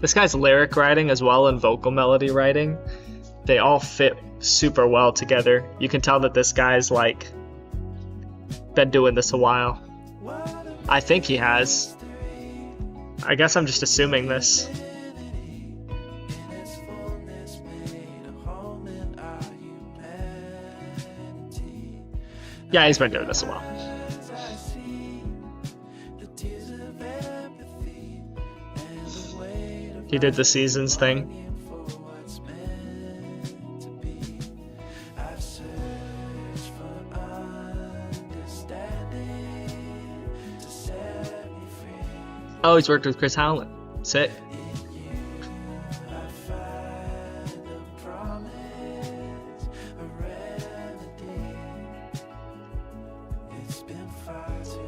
This guy's lyric writing as well and vocal melody writing, they all fit super well together. You can tell that this guy's like been doing this a while. I think he has. I guess I'm just assuming this. Yeah, he's been doing this a while. He did the seasons thing. Oh, he's worked with Chris Howland. Sick.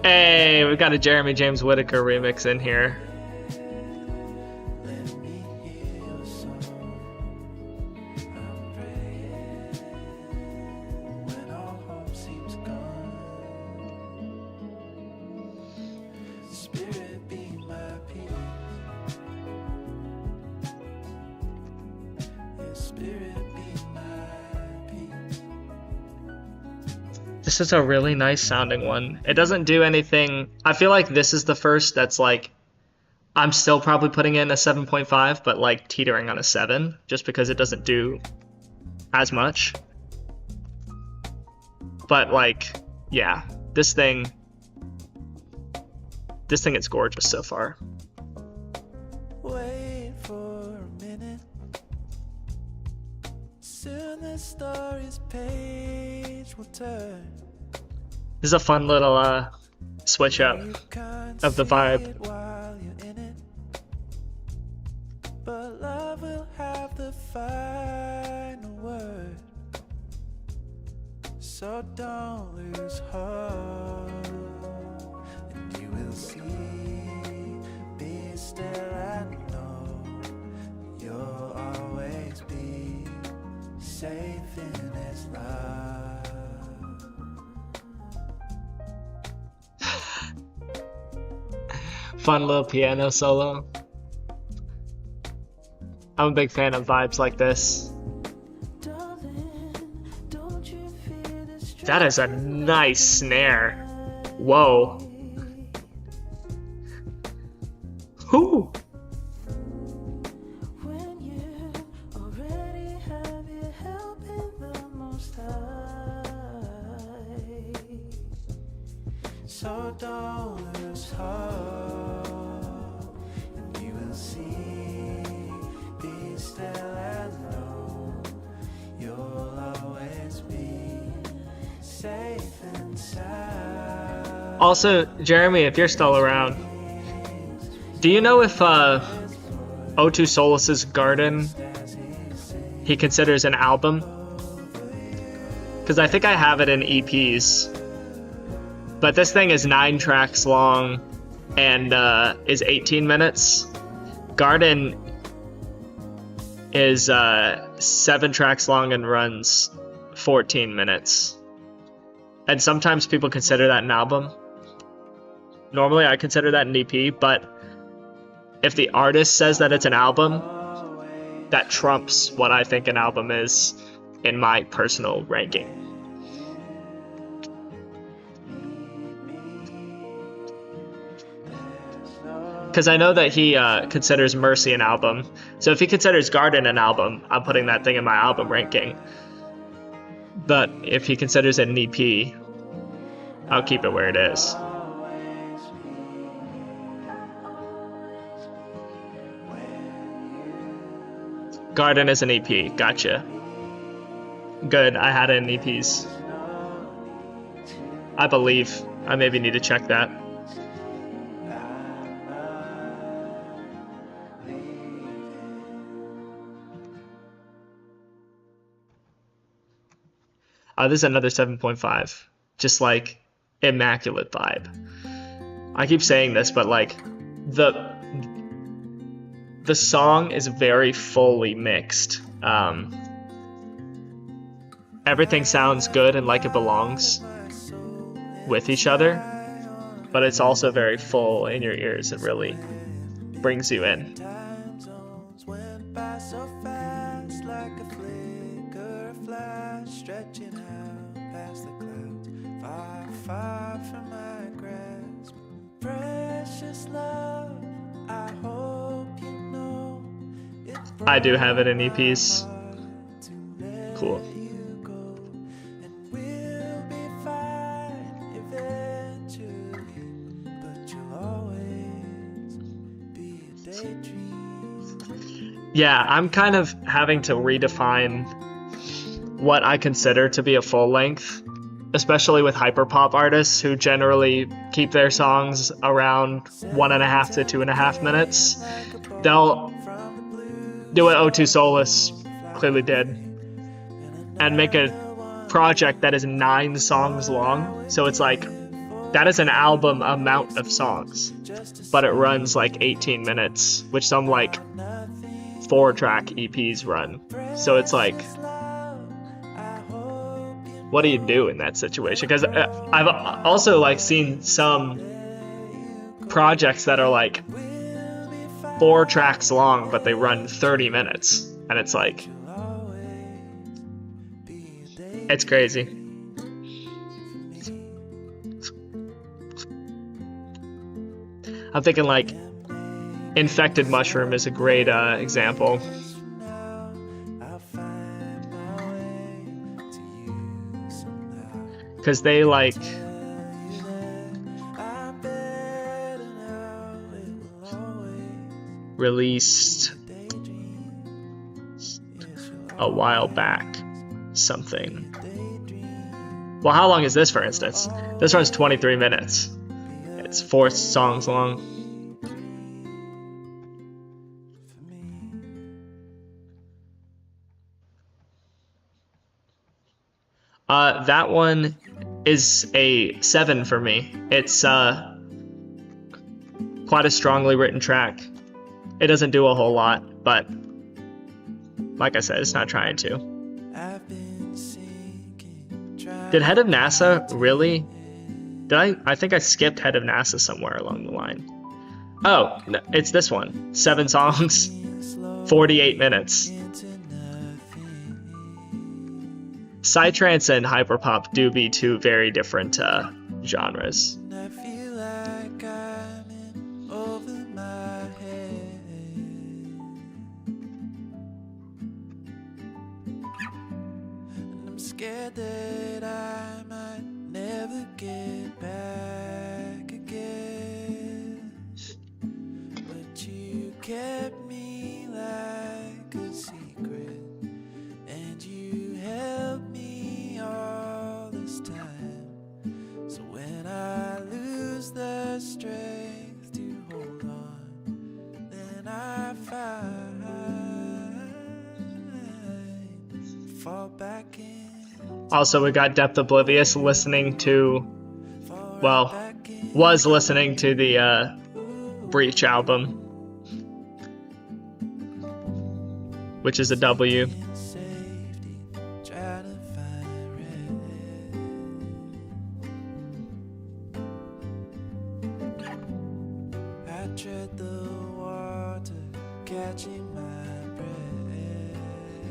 Hey, we've got a Jeremy James Whittaker remix in here. This is a really nice sounding one. It doesn't do anything. I feel like this is the first that's like, I'm still probably putting in a 7.5, but like teetering on a 7, just because it doesn't do as much. But like, yeah, this thing is gorgeous so far. Wait for a minute. Soon the story's page will turn. This is a fun little switch up of the vibe. While you're in it. But love will have the final word. So don't lose heart. And you will see. Be still and know you'll always be safe in his love. Fun little piano solo. I'm a big fan of vibes like this. That is a nice snare. Whoa. Whoo. So don't lose heart, and you will see. Be still and know you'll always be safe and sound. Also, Jeremy, if you're still around, do you know if O2solus's Garden he considers an album? Because I think I have it in EPs. But this thing is 9 tracks long and is 18 minutes. Garden is 7 tracks long and runs 14 minutes. And sometimes people consider that an album. Normally I consider that an EP, but if the artist says that it's an album, that trumps what I think an album is in my personal ranking. Because I know that he considers Mercy an album. So if he considers Garden an album, I'm putting that thing in my album ranking. But if he considers it an EP, I'll keep it where it is. Garden is an EP, gotcha. Good, I had it in EPs. I believe. I maybe need to check that. This is another 7.5. Just like immaculate vibe. I keep saying this, but like the song is very fully mixed. Everything sounds good and like it belongs with each other, but it's also very full in your ears. It really brings you in. Time zones went by so fast, like a flicker of flash. far from my grasp. Precious love, I hope you know it. I do have it in EPs. Cool. You go, and we'll be fine eventually, but you'll always be a daydream. Yeah, I'm kind of having to redefine what I consider to be a full length, especially with hyperpop artists who generally keep their songs around 1.5 to 2.5 minutes. They'll do what O2solus clearly did and make a project that is 9 songs long. So it's like, that is an album amount of songs, but it runs like 18 minutes, which some like 4-track EPs run. So it's like, what do you do in that situation? Because I've also like seen some projects that are like 4 tracks long, but they run 30 minutes, and it's like, it's crazy. I'm thinking like Infected Mushroom is a great example. Because they like released a while back something. Well, how long is this, for instance? This runs 23 minutes. It's 4 songs long. That one is a 7 for me. It's quite a strongly written track. It doesn't do a whole lot, but like I said, it's not trying to. Did Head of NASA really? I think I skipped Head of NASA somewhere along the line. Oh, no, it's this one. 7 songs, 48 minutes. Psytrance and hyperpop do be 2 very different genres. I feel like I'm in over my head. And I'm scared that I might never get back again. But you kept me like a secret, and you held me all this time. So when I lose the strength to hold on, then I fall back in. Also, we got Depth Oblivious listening to, well, was listening to the Breach album, which is a W.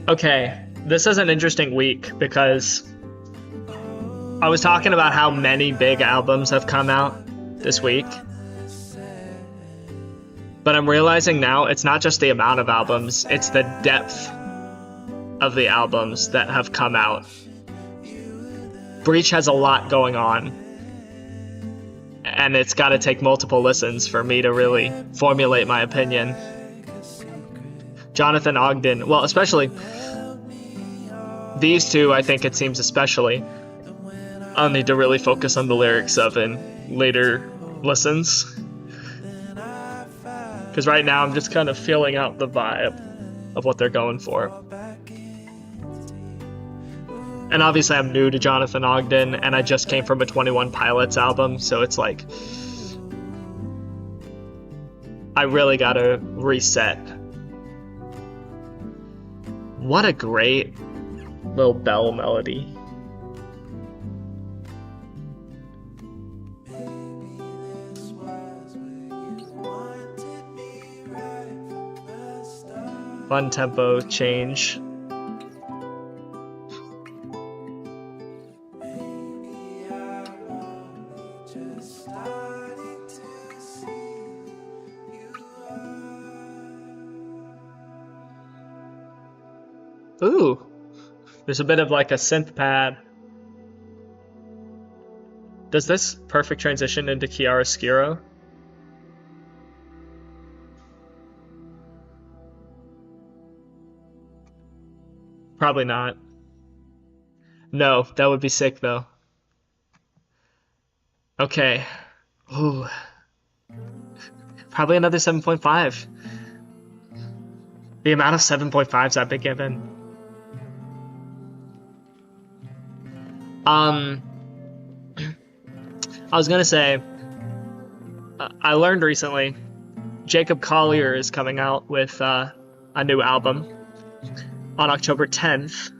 Okay, this is an interesting week because I was talking about how many big albums have come out this week. But I'm realizing now it's not just the amount of albums, it's the depth of the albums that have come out. Breach has a lot going on, and it's got to take multiple listens for me to really formulate my opinion. Jonathan Ogden, well, especially these 2, I think it seems especially, I'll need to really focus on the lyrics of in later listens. Because right now I'm just kind of feeling out the vibe of what they're going for. And obviously I'm new to Jonathan Ogden, and I just came from a 21 Pilots album, so it's like, I really gotta reset. What a great little bell melody. Fun tempo change. starting to see you are. Ooh, there's a bit of like a synth pad. Does this perfect transition into chiaroscuro? Probably not. No, that would be sick though. Okay. Ooh. Probably another 7.5. The amount of 7.5s I've been given. I was gonna say, I learned recently, Jacob Collier is coming out with a new album on October 10th,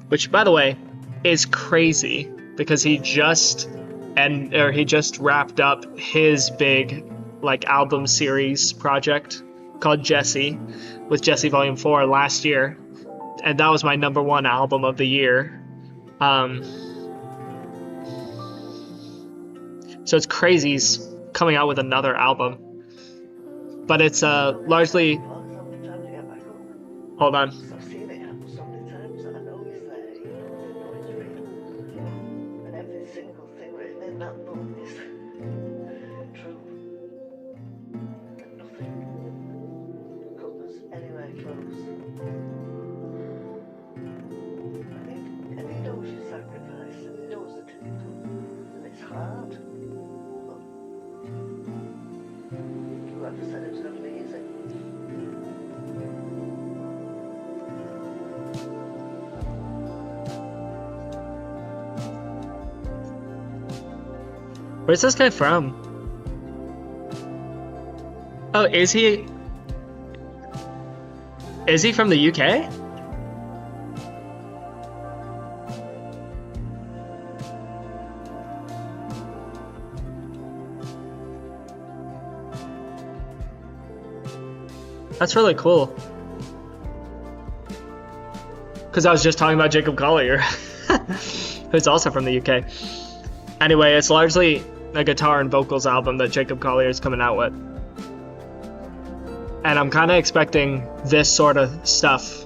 which, by the way, is crazy because he just wrapped up his big like album series project called Jesse with Jesse Volume 4 last year, and that was my #1 album of the year. So it's crazy he's coming out with another album, but it's largely. Hold on. I've seen it happen so many times that I know he's there, even though I know it's real. And every single thing written in that book is true. And nothing comes anywhere close. And he knows your sacrifice, and he knows the difficult, and it's hard. But whoever said it was going to be easy? Where's this guy from? Oh, is he from the UK? That's really cool. Because I was just talking about Jacob Collier, who's also from the UK. Anyway, it's largely a guitar and vocals album that Jacob Collier is coming out with. And I'm kind of expecting this sort of stuff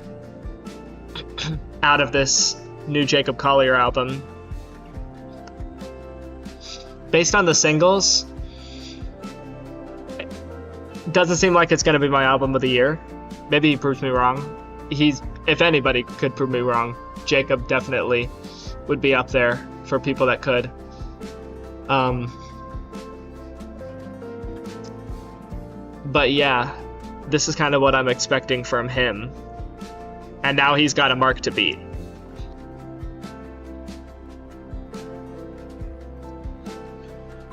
out of this new Jacob Collier album. Based on the singles, it doesn't seem like it's going to be my album of the year. Maybe he proves me wrong. If anybody could prove me wrong, Jacob definitely would be up there for people that could. But yeah, this is kind of what I'm expecting from him. And now he's got a mark to beat.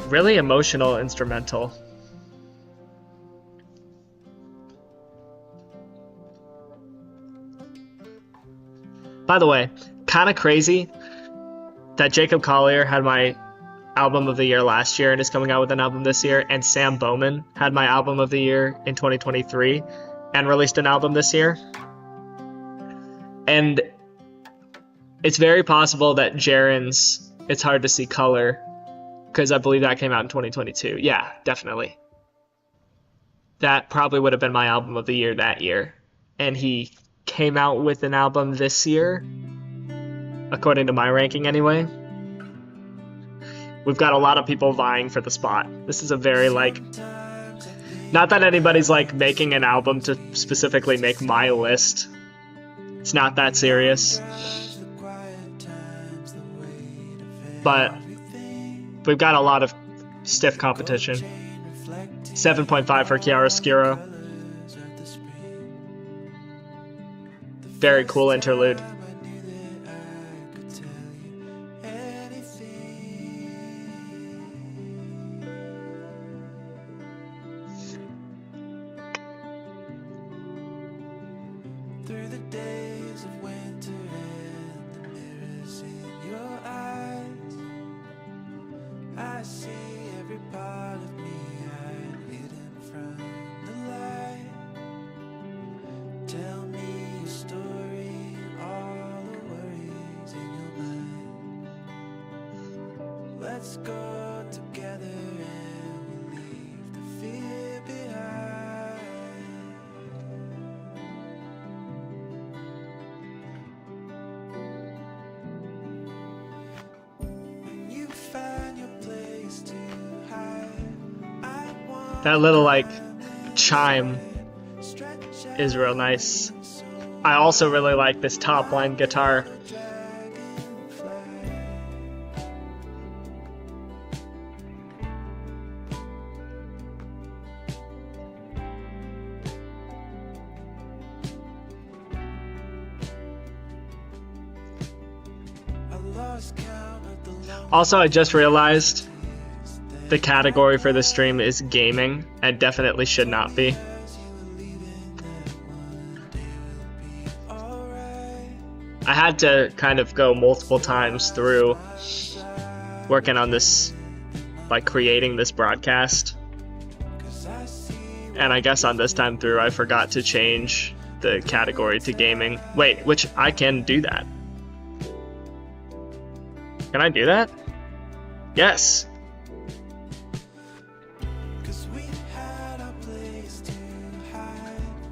Really emotional instrumental. By the way, kind of crazy that Jacob Collier had my album of the year last year and is coming out with an album this year, and Sam Bowman had my album of the year in 2023 and released an album this year. And it's very possible that Jaren's It's Hard to See Color, because I believe that came out in 2022. Yeah, definitely. That probably would have been my album of the year that year. And he came out with an album this year, according to my ranking anyway. We've got a lot of people vying for the spot. This is a very, like, not that anybody's, like, making an album to specifically make my list. It's not that serious. But we've got a lot of stiff competition. 7.5 for chiaroscuro. Very cool interlude. Through the days of winter and the mirrors in your eyes, I see every part of me I'd hidden from the light. Tell me your story, all the worries in your mind. Let's go together and That little like chime is real nice. I also really like this top line guitar. Also, I just realized the category for this stream is gaming, and definitely should not be. I had to kind of go multiple times through working on this, like creating this broadcast. And I guess on this time through, I forgot to change the category to gaming. Wait, which I can do that. Can I do that? Yes.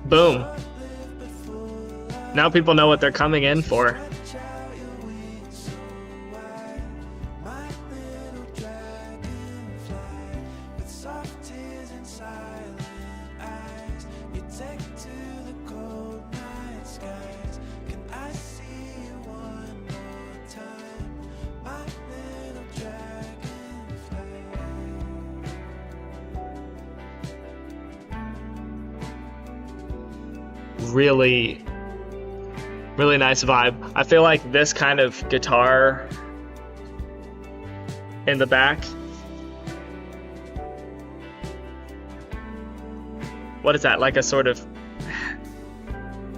Boom. Now people know what they're coming in for. Really nice vibe. I feel like this kind of guitar in the back. What is that? Like a sort of...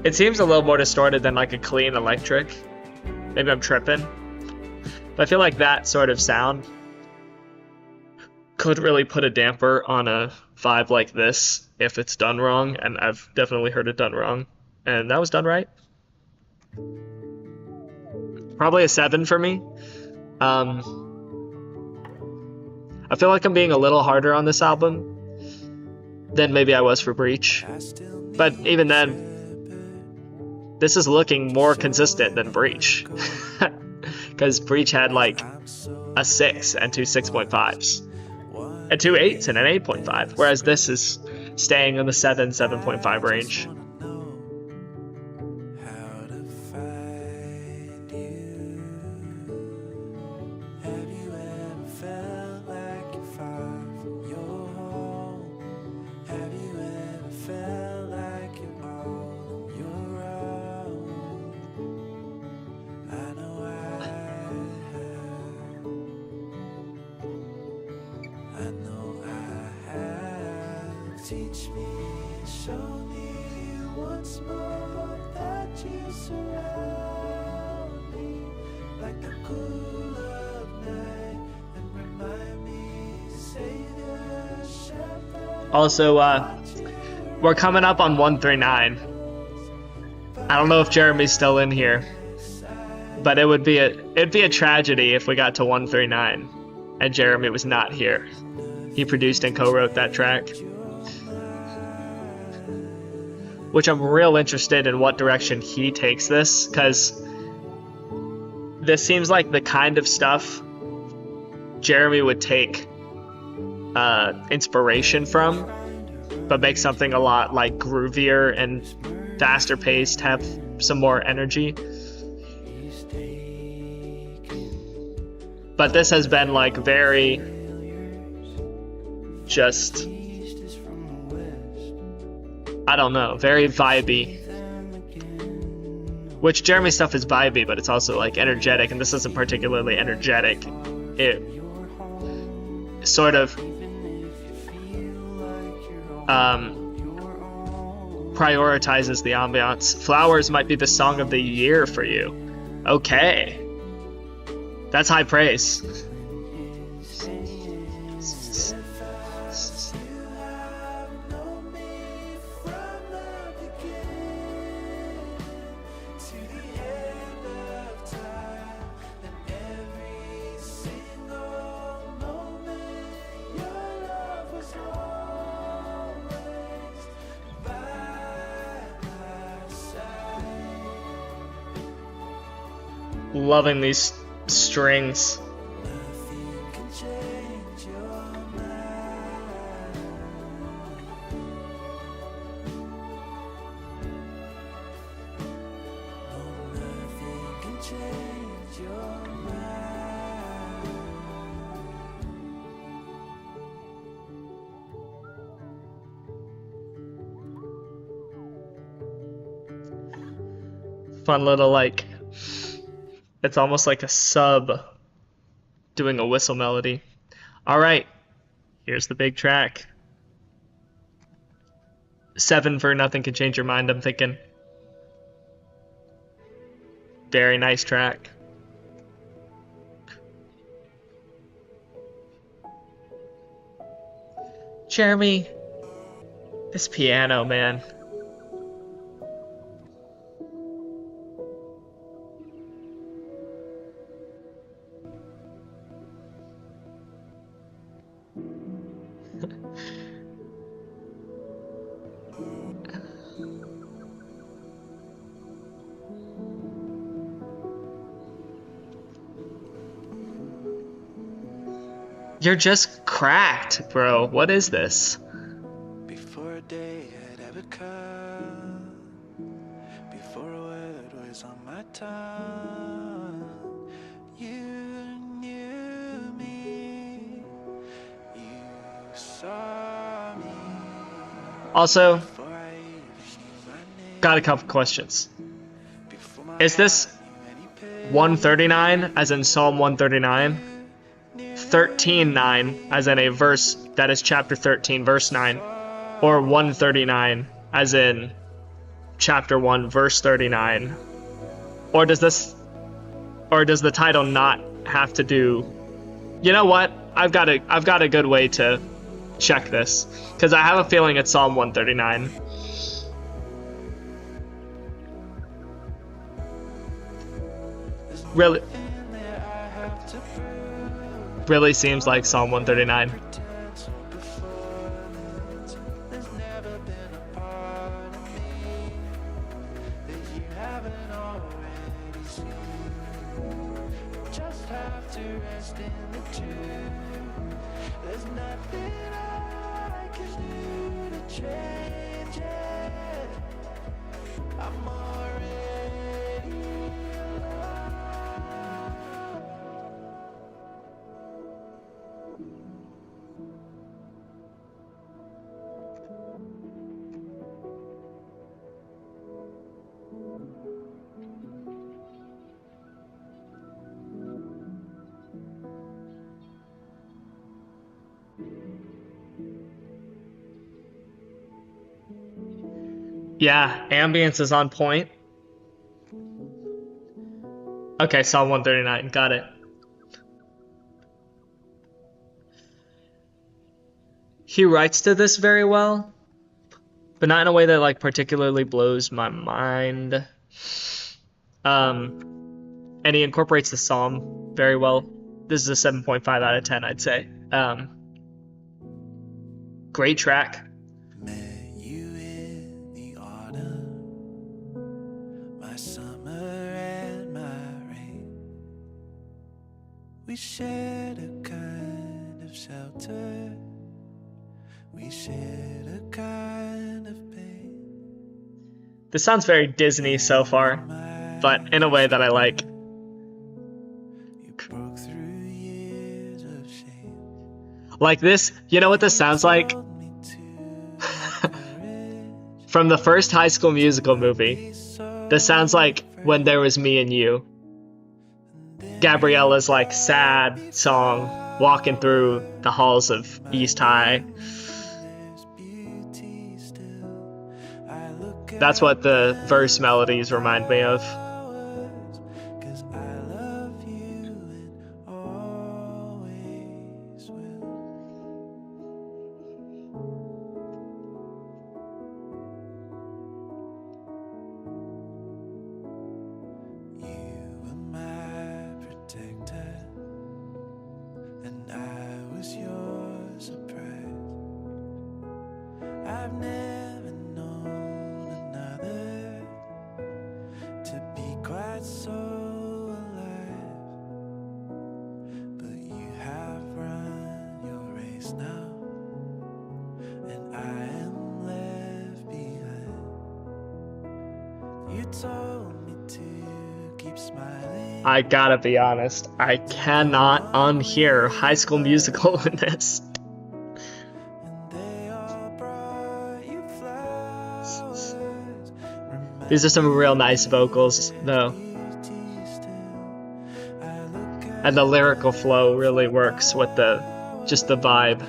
It seems a little more distorted than like a clean electric. Maybe I'm tripping. But I feel like that sort of sound could really put a damper on a vibe like this if it's done wrong, and I've definitely heard it done wrong. And that was done right. Probably a 7 for me. I feel like I'm being a little harder on this album than maybe I was for Breach. But even then, this is looking more consistent than Breach. Because Breach had like a 6 and two 6.5s. And two 8s and an 8.5. Whereas this is staying in the 7, 7.5 range. Teach me, show me once more that you surround me like the cool of night and remind me, Savior, shepherd. Also, we're coming up on 139. I don't know if Jeremy's still in here, but it'd be a tragedy if we got to 139 and Jeremy was not here. He produced and co-wrote that track. Which I'm real interested in what direction he takes this, because this seems like the kind of stuff Jeremy would take inspiration from, but make something a lot like groovier and faster paced, have some more energy. But this has been like very just, I don't know, very vibey. Which Jeremy's stuff is vibey, but it's also like energetic, and this isn't particularly energetic. It sort of prioritizes the ambiance. Flowers might be the song of the year for you. Okay. That's high praise. Loving these strings. you're mine. Fun little, like, it's almost like a sub doing a whistle melody. All right, here's the big track. 7 for Nothing Can Change Your Mind, I'm thinking. Very nice track. Jeremy, this piano, man. You're just cracked, bro. What is this? Before a day had ever come, before a word was on my tongue, you knew me, you saw me. Also, Before I even knew my name, got a couple questions. before my Is this heart knew any pain, 139, as in Psalm 139? 13:9, as in a verse that is chapter 13, verse 9? Or 139, as in chapter 1, verse 39? Or does the title not have to do... You know what? I've got a good way to check this, because I have a feeling it's Psalm 139. Really seems like Psalm 139. pretense or performance. There's never been a part of me that you haven't already seen. Just have to rest in the truth. There's nothing I can do to change it. I'm already alone. Yeah, ambience is on point. Okay, Psalm 139, got it. He writes to this very well, but not in a way that like particularly blows my mind. And he incorporates the psalm very well. This is a 7.5 out of 10, I'd say. Great track. Met you in the autumn, my summer and my rain. We shared a kind of shelter, we shared a kind of pain. This sounds very Disney so far, but in a way that I like. You broke through years of shame. Like this, you know what this sounds like? Told me to have courage. From the first High School Musical movie. This sounds like When There Was Me and You. Gabriella's like sad song walking through the halls of East High. There's beauty still. I look That's what the verse melodies remind me of. hours, 'cause I love you and always will. You were my protector, and I was your surprise. I've never known another to be quite so alive, but you have run your race now, and I am left behind. You told me to keep smiling I gotta be honest, I cannot unhear High School Musical in this. These are some real nice vocals, though. And the lyrical flow really works with just the vibe.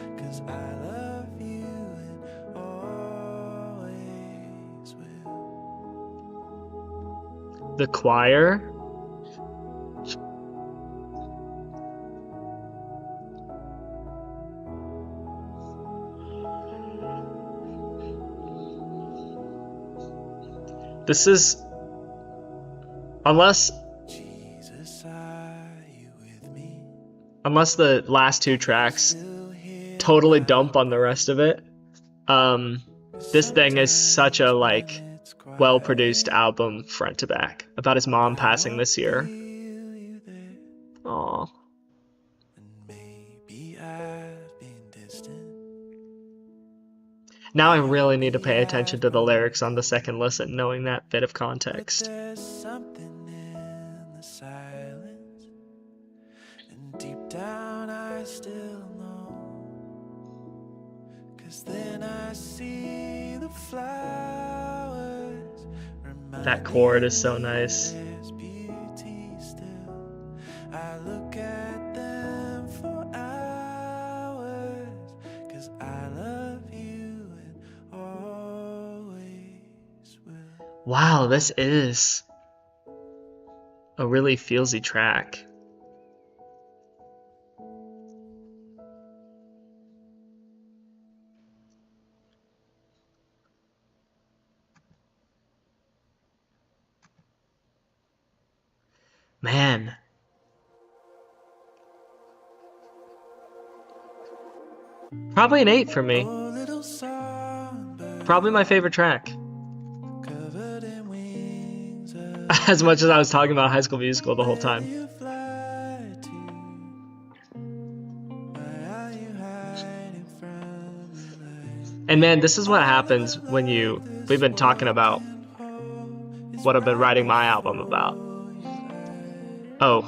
The choir. This is, unless the last two tracks totally dump on the rest of it, this thing is such a like well-produced album front to back, about his mom passing this year. Aww. Now I really need to pay attention to the lyrics on the second listen, knowing that bit of context. There's something in the silence, and deep down I still know, 'cause then I see the flowers. That chord is so nice. There's beauty still. I look at them for hours, 'cause I love you and always will. Wow, this is a really feelsy track. Man. Probably an 8 for me. Probably my favorite track. As much as I was talking about High School Musical the whole time. And man, this is what happens when we've been talking about what I've been writing my album about. Oh.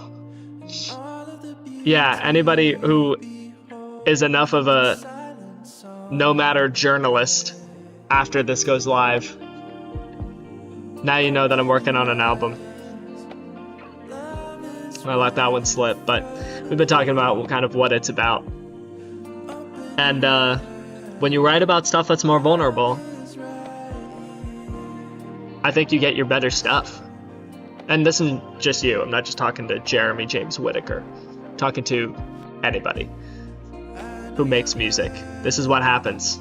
Yeah, anybody who is enough of a no matter journalist after this goes live, now you know that I'm working on an album. I let that one slip, but we've been talking about kind of what it's about. And when you write about stuff that's more vulnerable, I think you get your better stuff. And this isn't just you. I'm not just talking to Jeremy James Whittaker. I'm talking to anybody who makes music. This is what happens.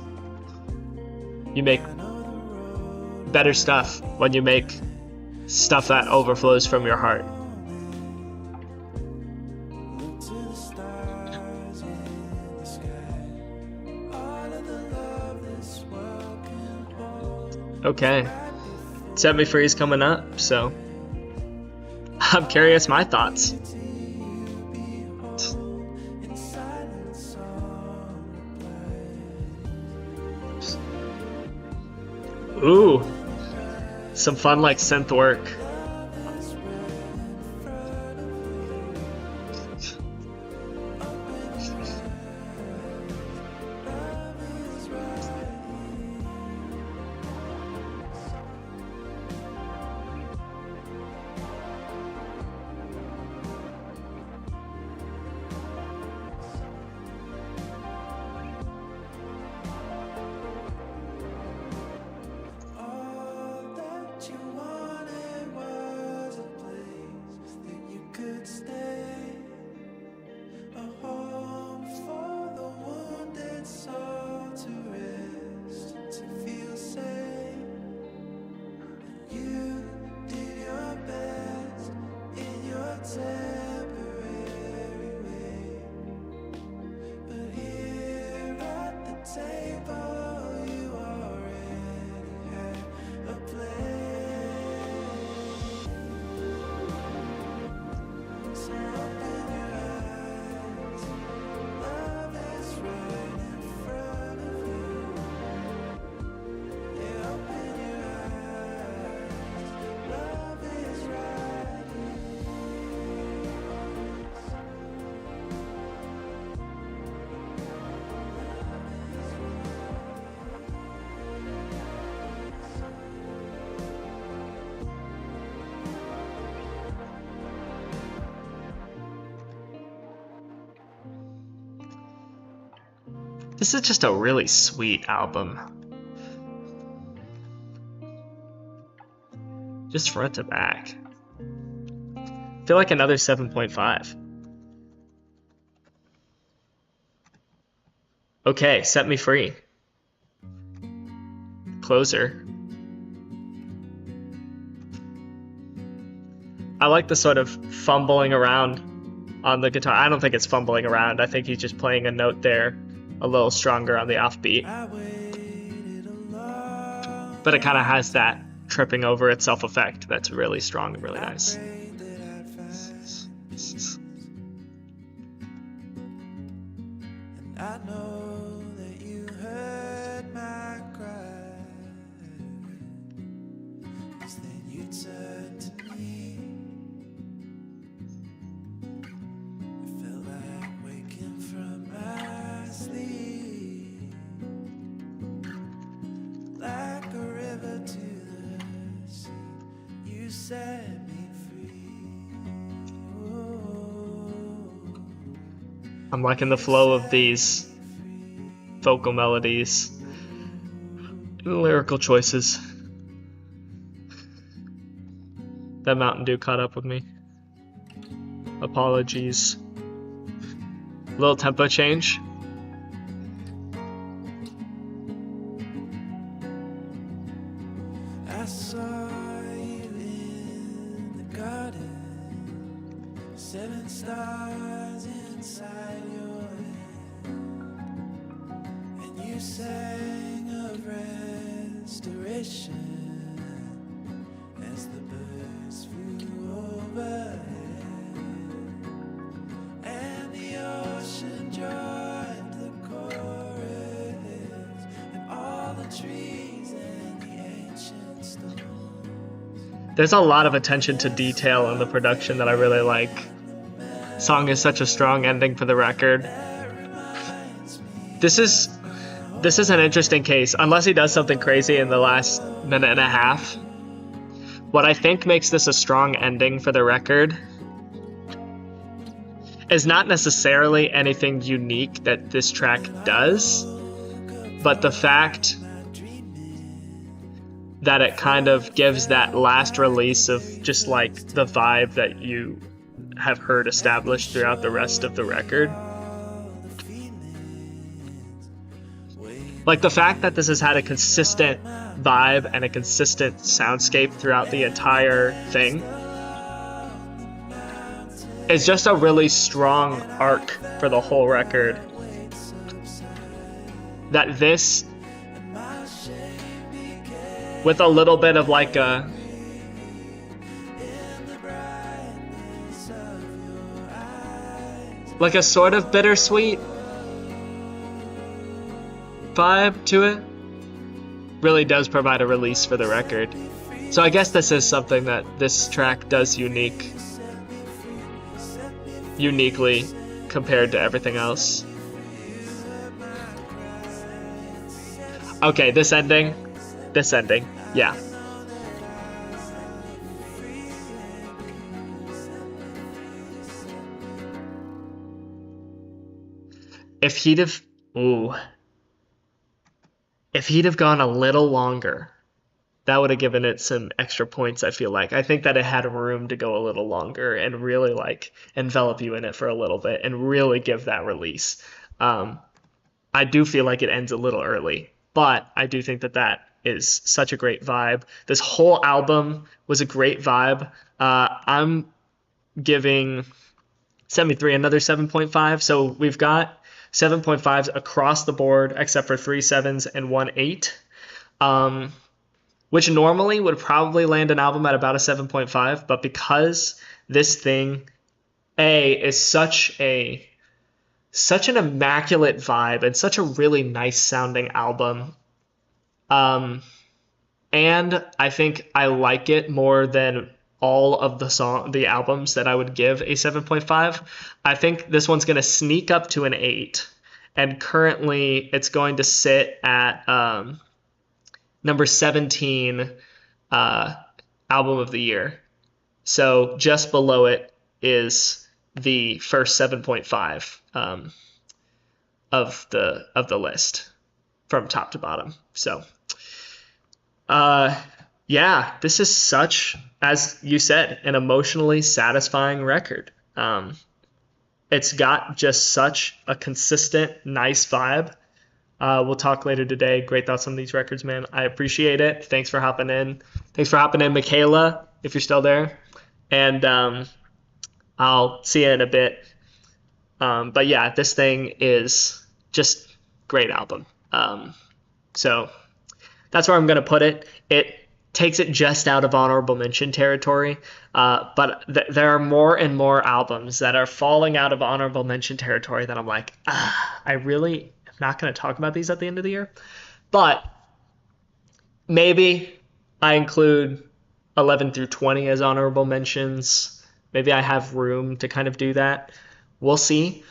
You make better stuff when you make stuff that overflows from your heart. Okay. Set Me Free is coming up, so I'm curious my thoughts. Ooh, some fun like synth work. This is just a really sweet album. Just front to back. I feel like another 7.5. Okay, Set Me Free. Closer. I like the sort of fumbling around on the guitar. I don't think it's fumbling around. I think he's just playing a note there a little stronger on the offbeat. But it kind of has that tripping over itself effect that's really strong and really nice. I know that you heard my cry, 'cause then you turned to me. It felt like waking from my sleep, like a river to the sea. You set me free. I'm liking the flow of these vocal melodies and lyrical choices. That Mountain Dew caught up with me. Apologies. Little tempo change. I saw you in the garden, 7 stars inside your head, and you sang of restoration as the birds flew overhead, and the ocean joined the chorus, and all the trees and the ancient stones. There's a lot of attention to detail in the production that I really like. Song is such a strong ending for the record. This is an interesting case. Unless he does something crazy in the last minute and a half, what I think makes this a strong ending for the record is not necessarily anything unique that this track does, but the fact that it kind of gives that last release of just like the vibe that you have heard established throughout the rest of the record. Like the fact that this has had a consistent vibe and a consistent soundscape throughout the entire thing is just a really strong arc for the whole record. That this, with a little bit of like a sort of bittersweet vibe to it, really does provide a release for the record. So I guess this is something that this track does uniquely compared to everything else. Okay, this ending, yeah. If he'd have gone a little longer, that would have given it some extra points, I feel like. I think that it had room to go a little longer and really like envelop you in it for a little bit and really give that release. I do feel like it ends a little early, but I do think that is such a great vibe. This whole album was a great vibe. I'm giving Set Me Free another 7.5. So we've got 7.5s across the board, except for 3 7s and 1 8, which normally would probably land an album at about a 7.5. But because this thing, is such an immaculate vibe and such a really nice sounding album, and I think I like it more than all of the albums that I would give a 7.5. I think this one's going to sneak up to an 8, and currently it's going to sit at number 17 album of the year. So just below it is the first 7.5 of the list from top to bottom. So yeah, this is such, as you said, an emotionally satisfying record. It's got just such a consistent, nice vibe. We'll talk later today. Great thoughts on these records, man. I appreciate it. Thanks for hopping in. Thanks for hopping in, Michaela, if you're still there. And I'll see you in a bit. But yeah, this thing is just great album. So that's where I'm going to put it. It takes it just out of honorable mention territory. But there are more and more albums that are falling out of honorable mention territory that I'm like, I really am not going to talk about these at the end of the year. But maybe I include 11 through 20 as honorable mentions. Maybe I have room to kind of do that. We'll see.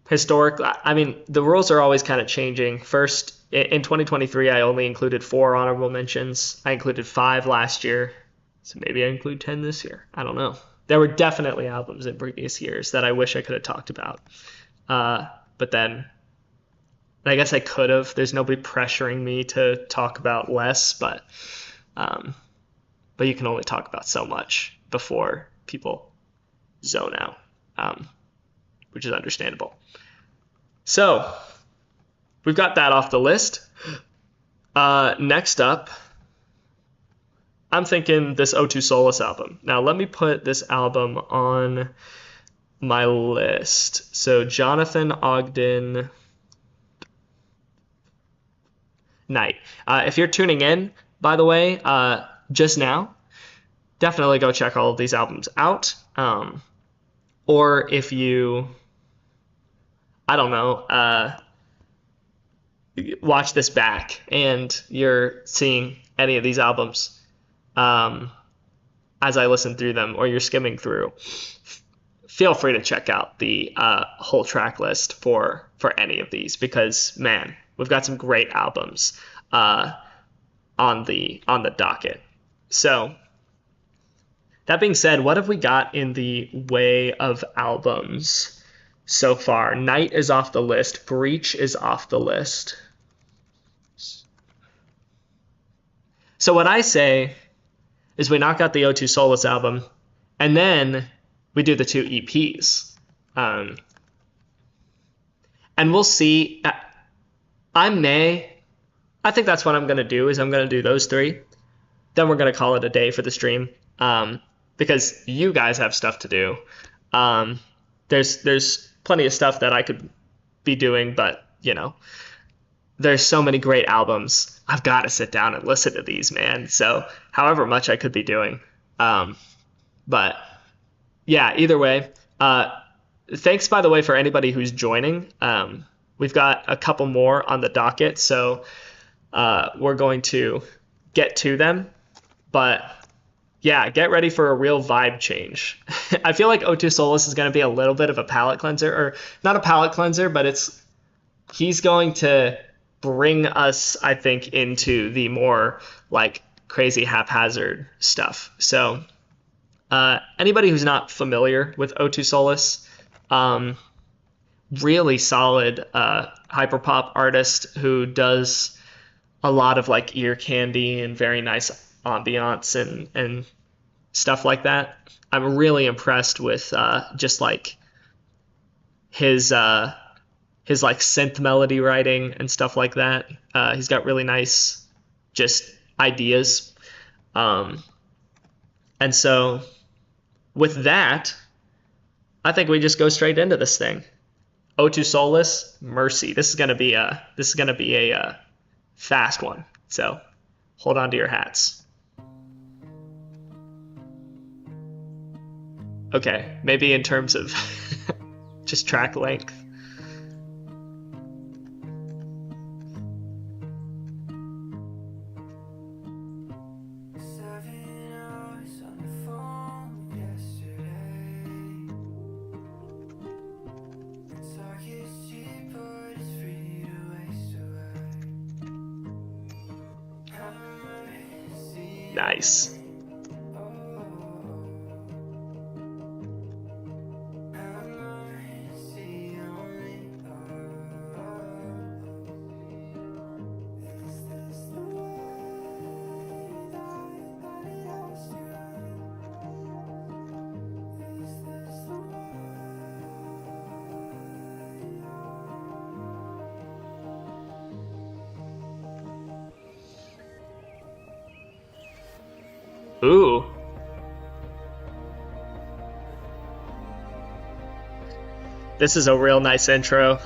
Historically, I mean, the rules are always kind of changing. First, in 2023, I only included 4 honorable mentions. I included 5 last year. So maybe I include 10 this year. I don't know. There were definitely albums in previous years that I wish I could have talked about. But then I guess I could have. There's nobody pressuring me to talk about less, but you can only talk about so much before people zone out, which is understandable. So we've got that off the list. Next up, I'm thinking this O2solus album. Now let me put this album on my list. So Jonathan Ogden, Night. If you're tuning in, by the way, just now, definitely go check all of these albums out. Or if you, I don't know, watch this back and you're seeing any of these albums as I listen through them, or you're skimming through, feel free to check out the whole track list for any of these, because man, we've got some great albums on the docket. So that being said, what have we got in the way of albums so far? Night is off the list. Breach is off the list. So what I say is we knock out the O2solus album, and then we do the 2 EPs. And we'll see. I think that's what I'm going to do, is I'm going to do those 3. Then we're going to call it a day for the stream, because you guys have stuff to do. There's plenty of stuff that I could be doing, but, you know, there's so many great albums. I've got to sit down and listen to these, man. So however much I could be doing. But yeah, either way, thanks, by the way, for anybody who's joining. We've got a couple more on the docket, so we're going to get to them. But yeah, get ready for a real vibe change. I feel like O2solus is going to be a little bit of a palate cleanser, or not a palate cleanser, but he's going to bring us, I think, into the more like crazy haphazard stuff. So anybody who's not familiar with O2solus, really solid hyperpop artist who does a lot of like ear candy and very nice ambiance and stuff like that. I'm really impressed with just like his like synth melody writing and stuff like that. He's got really nice just ideas. And so with that, I think we just go straight into this thing. O2solus, Mercy. This is gonna be a fast one. So hold on to your hats. Okay, maybe in terms of just track length. Nice. Ooh. This is a real nice intro.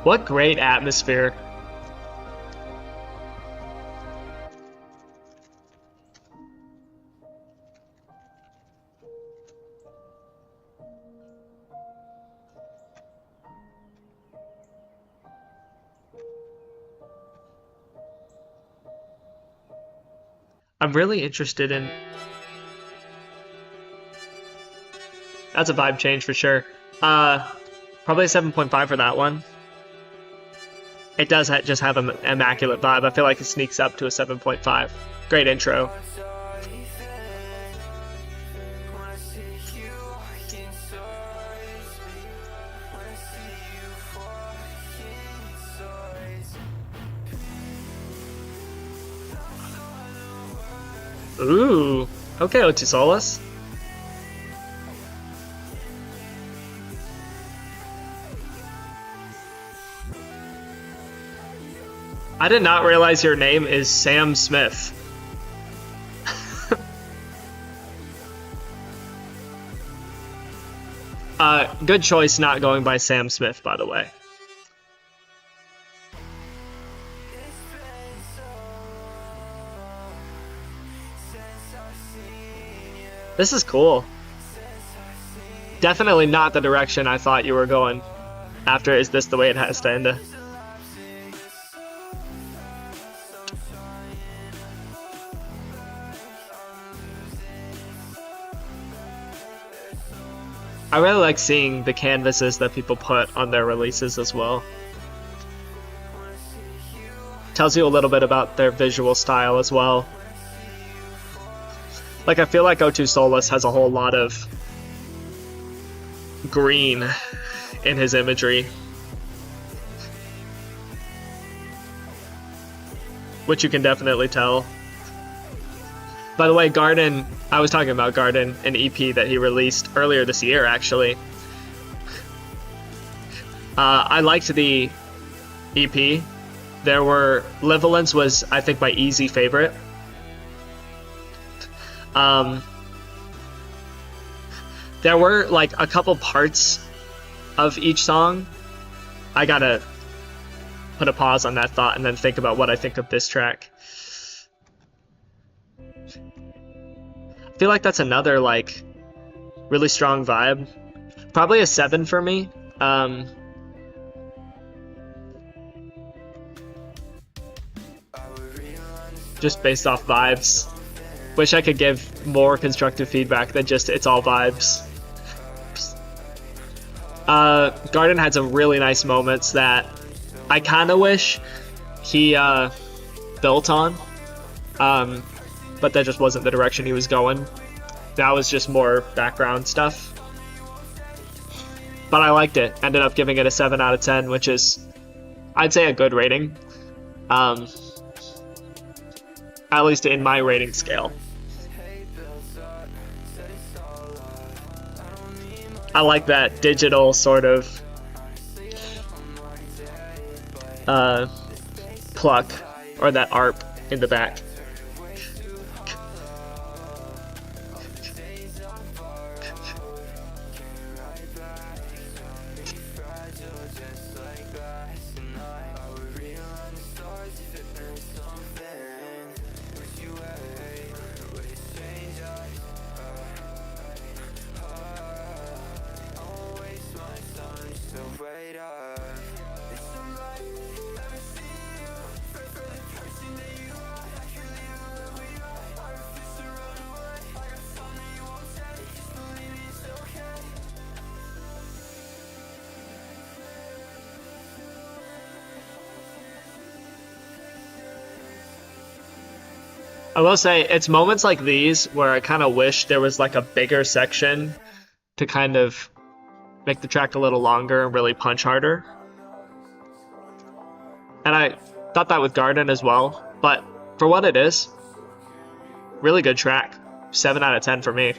What great atmosphere. I'm really interested in... That's a vibe change for sure. Probably a 7.5 for that one. It does just have an immaculate vibe. I feel like it sneaks up to a 7.5. Great intro. Ooh. Okay, O2solus. I did not realize your name is Sam Smith. Good choice not going by Sam Smith, by the way. This is cool. Definitely not the direction I thought you were going after Is This the Way It Has to End? I really like seeing the canvases that people put on their releases as well. Tells you a little bit about their visual style as well. Like, I feel like O2solus has a whole lot of green in his imagery, which you can definitely tell. By the way, Garden, I was talking about Garden, an EP that he released earlier this year, actually. I liked the EP. There were, Livolence was, I think, my easy favorite. There were, like, a couple parts of each song. I gotta put a pause on that thought and then think about what I think of this track. I feel like that's another, like, really strong vibe. Probably a 7 for me. Just based off vibes. Wish I could give more constructive feedback than just it's all vibes. Garden had some really nice moments that I kind of wish he built on. But that just wasn't the direction he was going. That was just more background stuff. But I liked it. Ended up giving it a 7 out of 10, which is, I'd say, a good rating. At least in my rating scale. I like that digital sort of pluck, or that ARP in the back. I will say, it's moments like these where I kind of wish there was like a bigger section to kind of make the track a little longer and really punch harder. And I thought that with Garden as well, but for what it is, Really good track. 7 out of 10 for me.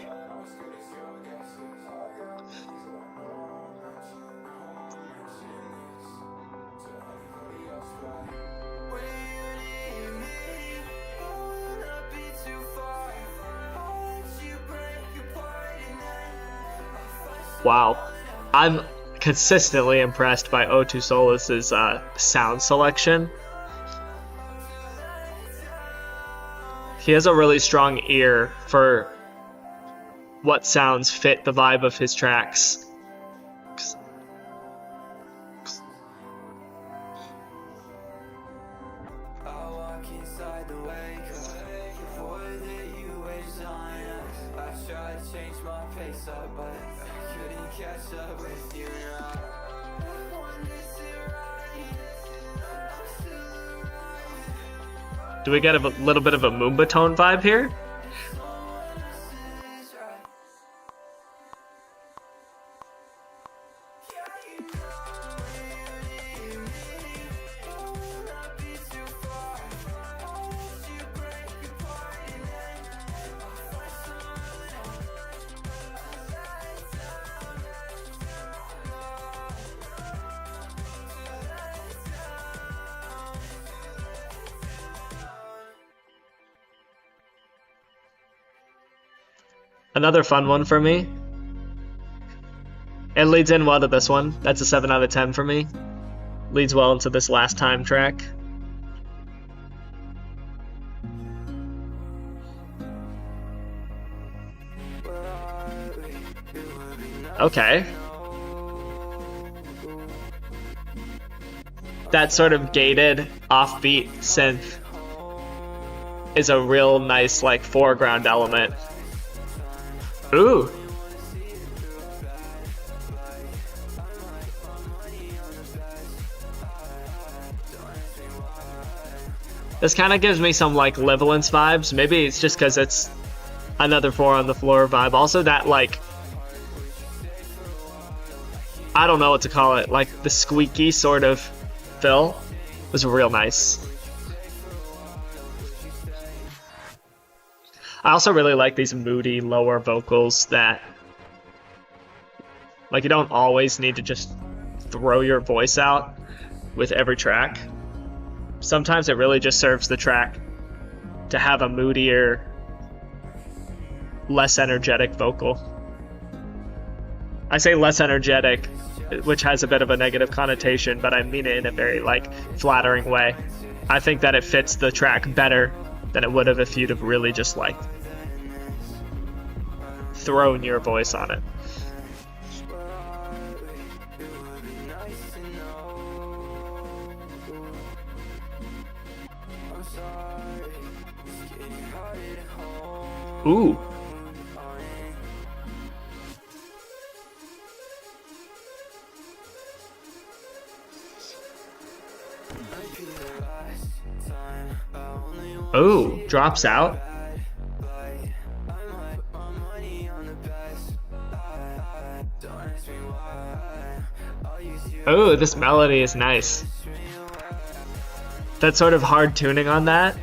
Wow. I'm consistently impressed by O2solus's sound selection. He has a really strong ear for what sounds fit the vibe of his tracks. Do we get a little bit of a Moomba tone vibe here? Another fun one for me. It leads in well to this one. That's a 7 out of 10 for me. Leads well into this last time track. Okay. That sort of gated, offbeat synth is a real nice, like, foreground element. Ooh. This kind of gives me some like Livalence vibes. Maybe it's just because it's another 4 on the floor vibe. Also that like, I don't know what to call it, like the squeaky sort of fill was real nice. I also really like these moody lower vocals that, like, you don't always need to just throw your voice out with every track. Sometimes it really just serves the track to have a moodier, less energetic vocal. I say less energetic, which has a bit of a negative connotation, but I mean it in a very, like, flattering way. I think that it fits the track better than it would have if you'd have really just like thrown your voice on it. Ooh. Oh, drops out. Oh, this melody is nice. That sort of hard tuning on that.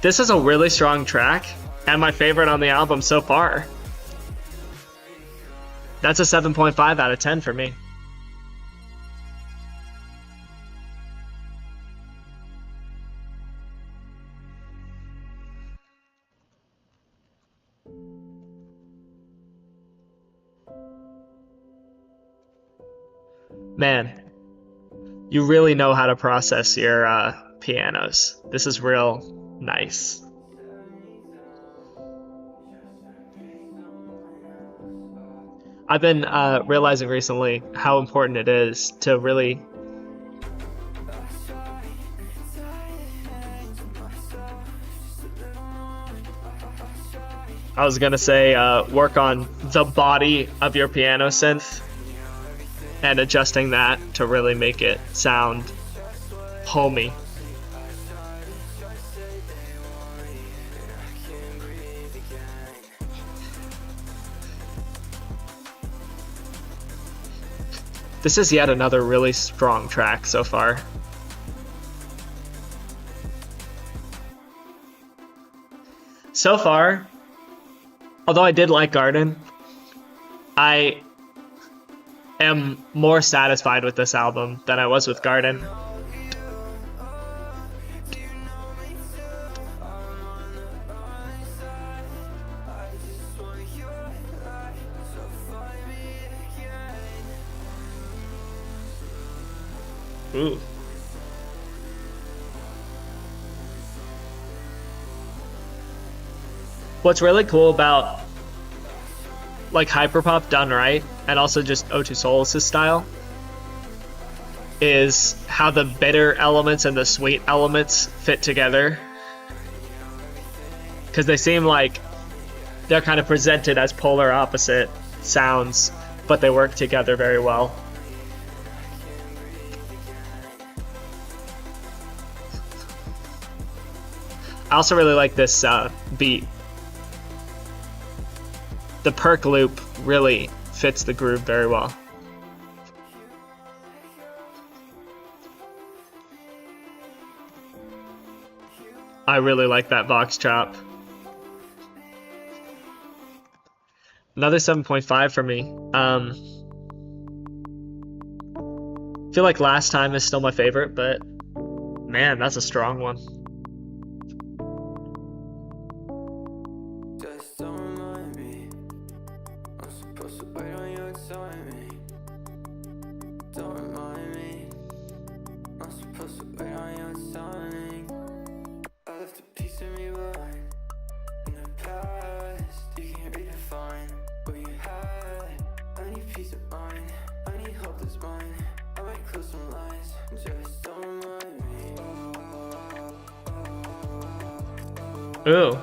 This is a really strong track, and my favorite on the album so far. That's a 7.5 out of 10 for me. Man, you really know how to process your pianos. This is real nice. I've been realizing recently how important it is to really work on the body of your piano synth and adjusting that to really make it sound homey. This is yet another really strong track so far. so far, although I did like Garden, I am more satisfied with this album than I was with Garden. Ooh. What's really cool about like hyperpop done right, and also just O2solus' style, is how the bitter elements and the sweet elements fit together. Because they seem like they're kind of presented as polar opposite sounds, but they work together very well. I also really like this beat. The perk loop really fits the groove very well. I really like that box chop. Another 7.5 for me. I feel like Last Time is still my favorite, but man, that's a strong one. Just don't mind me. I'm supposed to wait on your timing. Don't mind me. I'm supposed to wait on your timing. I left a piece of me behind in the past. You can't redefine what you had. I need peace of mind. I need hope that's mine. I might close some lines. Just don't mind me. Ooh.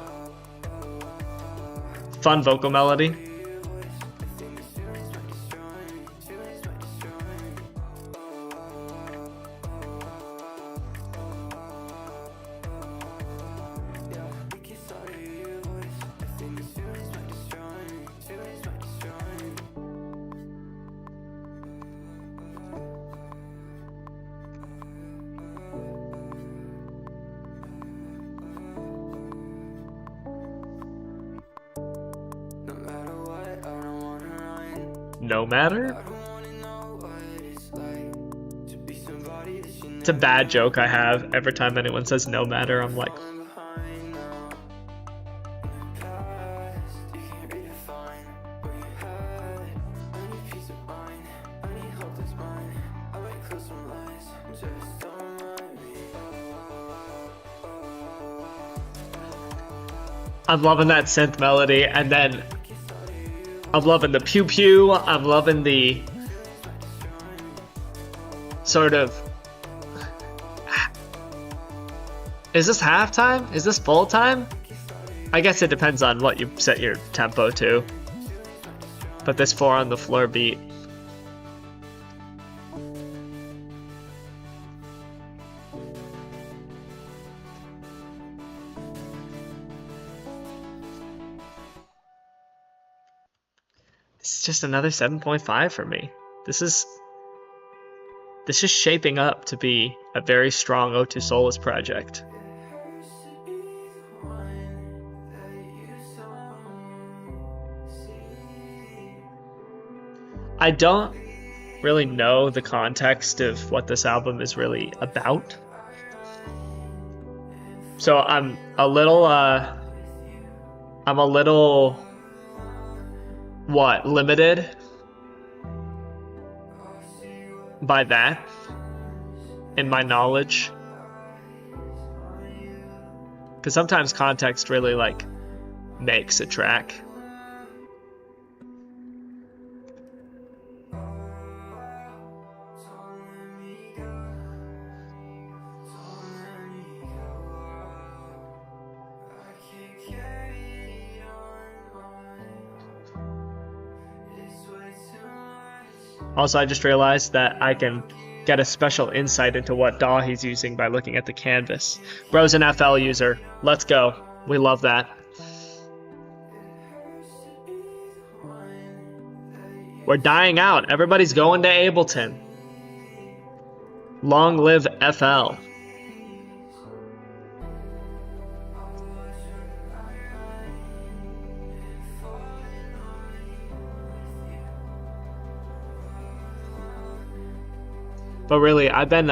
Fun vocal melody. No matter? It's a bad joke I have. Every time anyone says no matter, I'm like, I'm loving that synth melody, and then I'm loving the pew pew. I'm loving the sort of. Is this halftime? Is this full time? I guess it depends on what you set your tempo to. But this 4 on the floor beat. It's just another 7.5 for me. This is shaping up to be a very strong O2solus project. I don't really know the context of what this album is really about. So I'm a little limited by that in my knowledge, because sometimes context really like makes a track. Also, I just realized that I can get a special insight into what DAW he's using by looking at the canvas. Bro's an FL user. Let's go. We love that. We're dying out. Everybody's going to Ableton. Long live FL. But really, I've been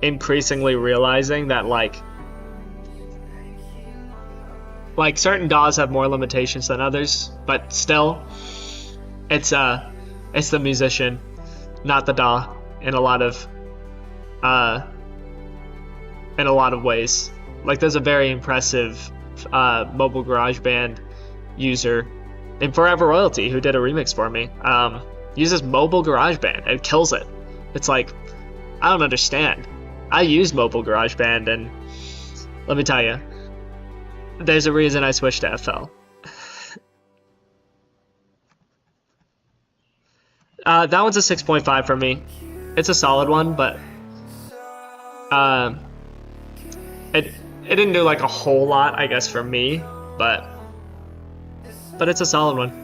increasingly realizing that like certain DAWs have more limitations than others, but still, it's the musician, not the DAW, in a lot of ways. Like, there's a very impressive mobile GarageBand user in Forever Royalty who did a remix for me. Uses mobile GarageBand and kills it. It's like, I don't understand. I use mobile GarageBand, and let me tell you, there's a reason I switched to FL. That one's a 6.5 for me. It's a solid one, but it didn't do like a whole lot, I guess, for me, but it's a solid one.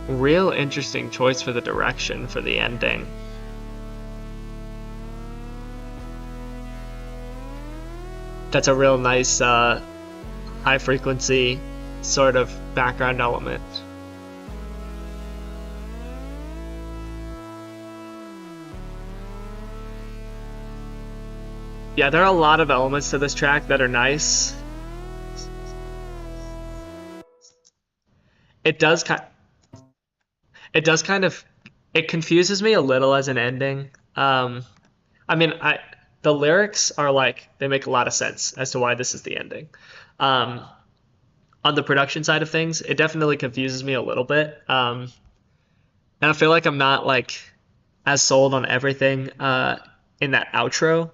Real interesting choice for the direction for the ending. That's a real nice high frequency sort of background element. Yeah, there are a lot of elements to this track that are nice. It does kind of, it confuses me a little as an ending. I mean, the lyrics are like, they make a lot of sense as to why this is the ending. On the production side of things, it definitely confuses me a little bit. And I feel like I'm not like as sold on everything in that outro.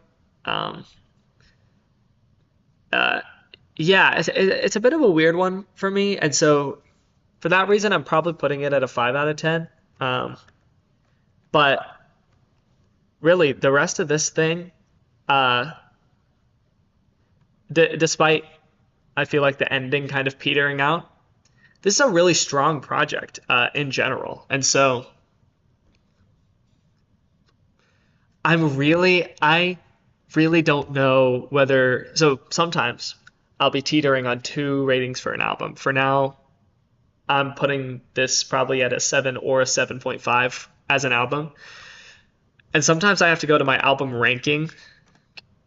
Yeah, it's a bit of a weird one for me, and so for that reason, I'm probably putting it at a 5 out of 10. But really, the rest of this thing, despite I feel like the ending kind of petering out, this is a really strong project in general. And so I really don't know whether, so sometimes I'll be teetering on 2 ratings for an album. For now, I'm putting this probably at a 7 or a 7.5 as an album. And sometimes I have to go to my album ranking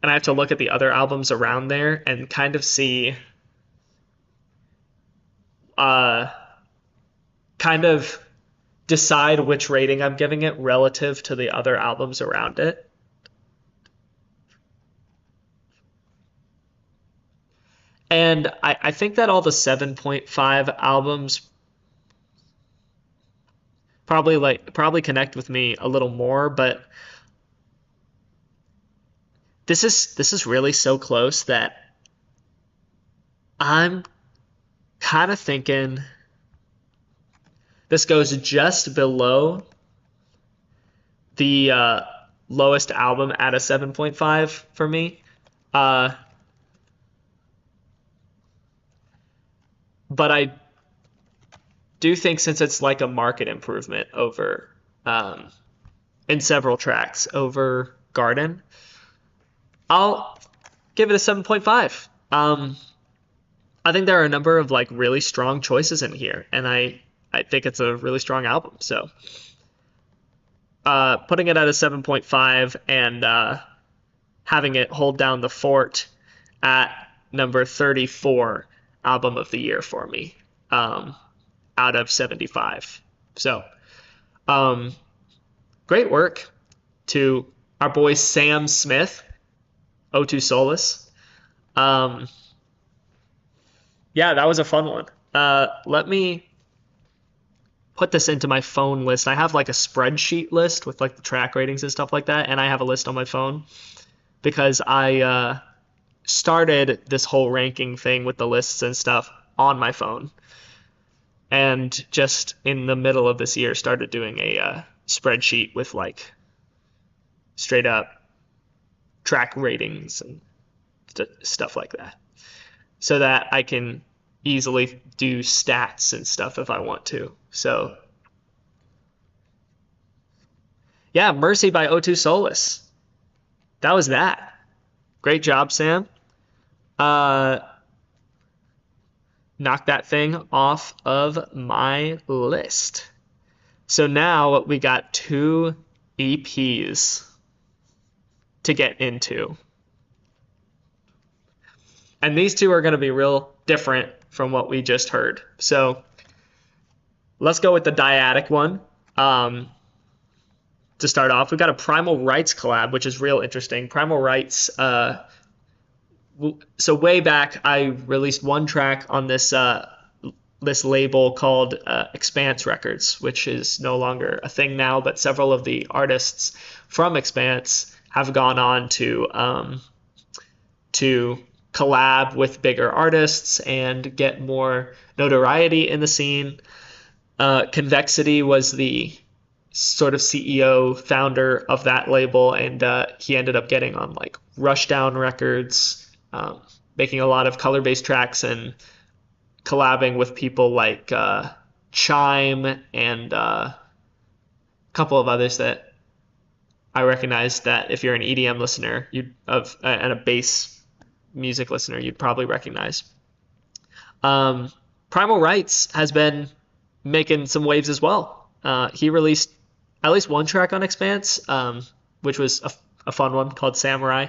and I have to look at the other albums around there and kind of see, kind of decide which rating I'm giving it relative to the other albums around it. And I think that all the 7.5 albums probably connect with me a little more, but this is really so close that I'm kind of thinking this goes just below the lowest album at a 7.5 for me. But I do think since it's like a market improvement over, in several tracks over Garden, I'll give it a 7.5. I think there are a number of like really strong choices in here, and I think it's a really strong album. So putting it at a 7.5 and having it hold down the fort at number 34 album of the year for me, out of 75. So great work to our boy Sam Smith, O2solus. Yeah, that was a fun one. Let me put this into my phone list. I have like a spreadsheet list with like the track ratings and stuff like that, and I have a list on my phone because I started this whole ranking thing with the lists and stuff on my phone, and just in the middle of this year started doing a spreadsheet with like straight up track ratings and stuff like that, so that I can easily do stats and stuff if I want to. So yeah, Mercy by O2solus. That was that. Great job, Sam. Knock that thing off of my list. So now we got 2 EPs to get into. And these 2 are going to be real different from what we just heard. So let's go with the Dyatic one. To start off, we've got a Primal Rights collab, which is real interesting. Primal Rights, so way back, I released one track on this label called Expanse Records, which is no longer a thing now, but several of the artists from Expanse have gone on to collab with bigger artists and get more notoriety in the scene. Convexity was the sort of CEO founder of that label, and he ended up getting on like Rushdown Records, making a lot of color-based tracks and collabing with people like Chime and a couple of others that I recognize that if you're an EDM listener and a bass music listener, you'd probably recognize. Primal Rights has been making some waves as well. He released at least one track on Expanse, which was a fun one called Samurai.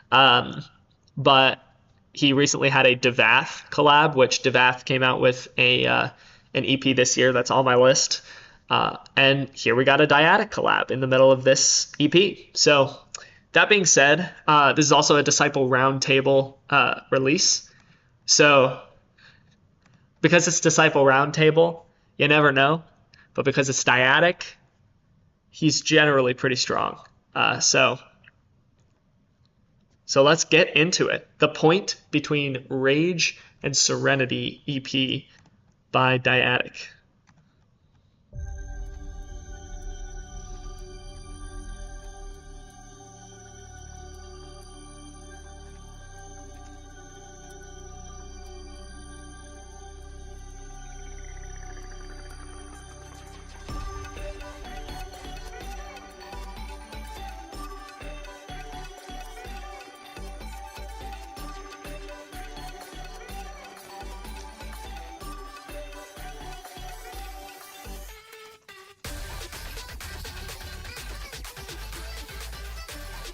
But he recently had a Devath collab, which Devath came out with an EP this year. That's on my list. And here we got a Dyatic collab in the middle of this EP. So that being said, this is also a Disciple Roundtable release. So because it's Disciple Roundtable, you never know. But because it's Dyatic, he's generally pretty strong. So let's get into it. The Point Between Rage and Serenity EP by Dyatic.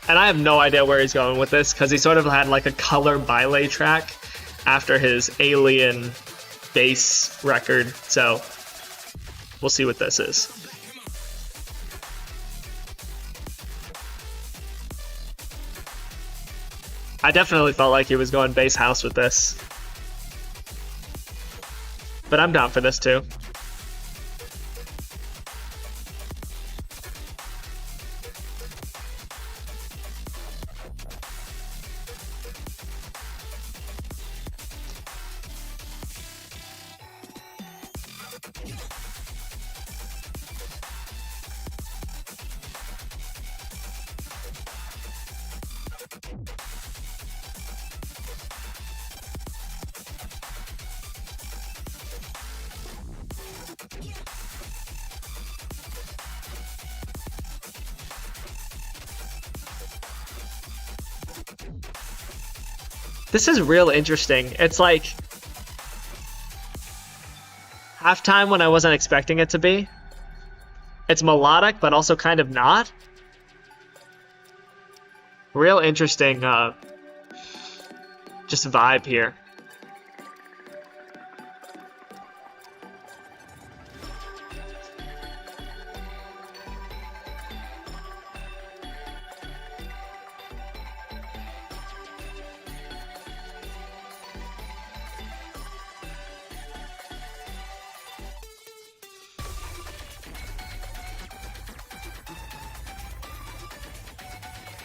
And I have no idea where he's going with this, because he sort of had like a color baile track after his Alien bass record. So we'll see what this is. I definitely felt like he was going bass house with this. But I'm down for this too. This is real interesting. It's like halftime when I wasn't expecting it to be. It's melodic, but also kind of not. Real interesting just vibe here.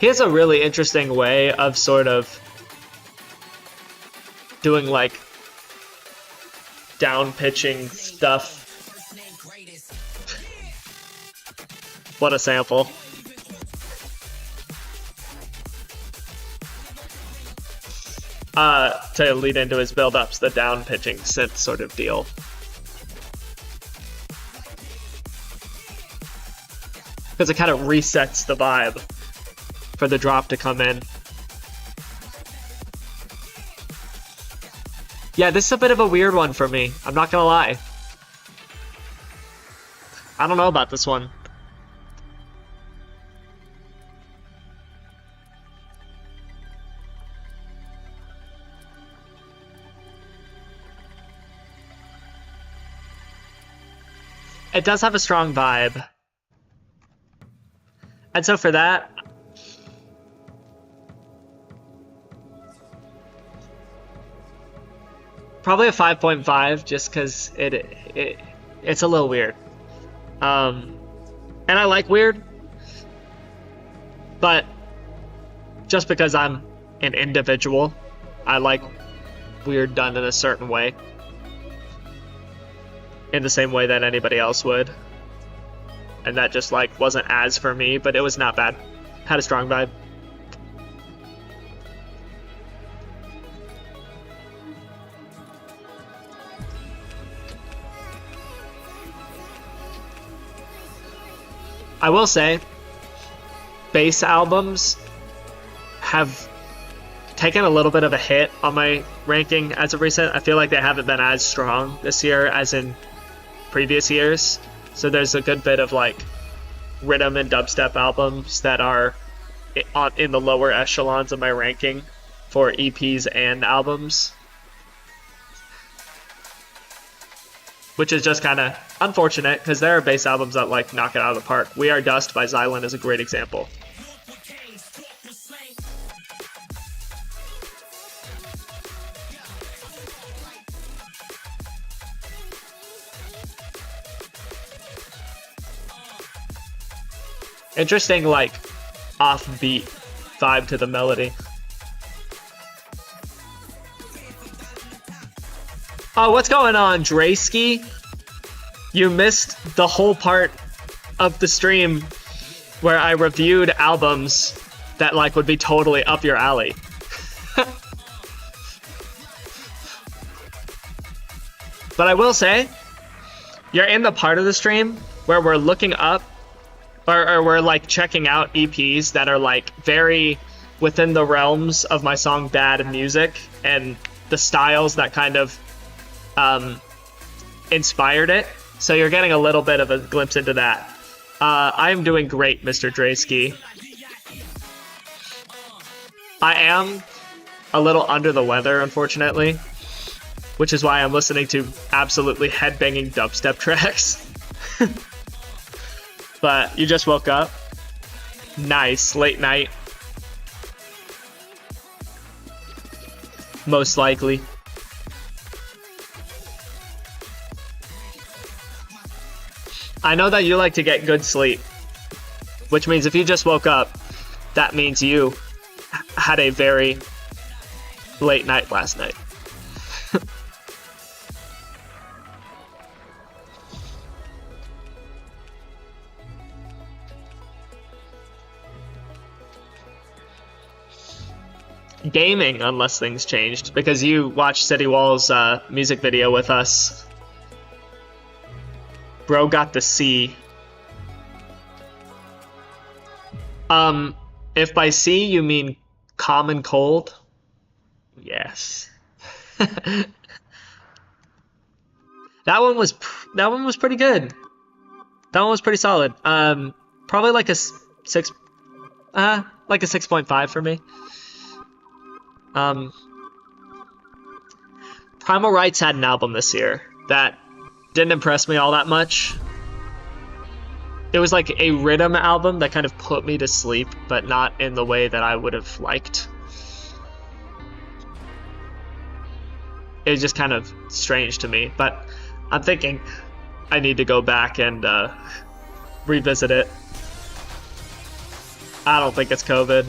He has a really interesting way of sort of doing like down pitching stuff. What a sample. to lead into his build-ups, the down-pitching synth sort of deal. Because it kind of resets the vibe for the drop to come in. Yeah, this is a bit of a weird one for me. I'm not gonna lie. I don't know about this one. It does have a strong vibe. And so for that, probably a 5.5, just because it's a little weird. And I like weird, but just because I'm an individual, I like weird done in a certain way. In the same way that anybody else would. And that just like wasn't as for me, but it was not bad. Had a strong vibe. I will say, bass albums have taken a little bit of a hit on my ranking as of recent. I feel like they haven't been as strong this year as in previous years. So there's a good bit of like rhythm and dubstep albums that are in the lower echelons of my ranking for EPs and albums. Which is just kind of unfortunate because there are bass albums that like knock it out of the park. We Are Dust by Xylan is a great example. Interesting, like, offbeat vibe to the melody. Oh, what's going on, Draysky? You missed the whole part of the stream where I reviewed albums that, like, would be totally up your alley. But I will say, you're in the part of the stream where we're looking up or we're like checking out EPs that are like very within the realms of my song Bad Music and the styles that kind of inspired it. So you're getting a little bit of a glimpse into that. I am doing great, Mr. Draysky. I am a little under the weather, unfortunately, which is why I'm listening to absolutely headbanging dubstep tracks. But you just woke up. Nice. Late night. Most likely. I know that you like to get good sleep, which means if you just woke up, that means you had a very late night last night. Gaming, unless things changed, because you watched City Wall's music video with us. Bro got the C. If by C you mean common cold, yes. That one was pretty good. That one was pretty solid. Probably like a 6.5 for me. Primal Rights had an album this year that didn't impress me all that much. It was like a rhythm album that kind of put me to sleep, but not in the way that I would have liked. It was just kind of strange to me, but I'm thinking I need to go back and revisit it. I don't think it's COVID.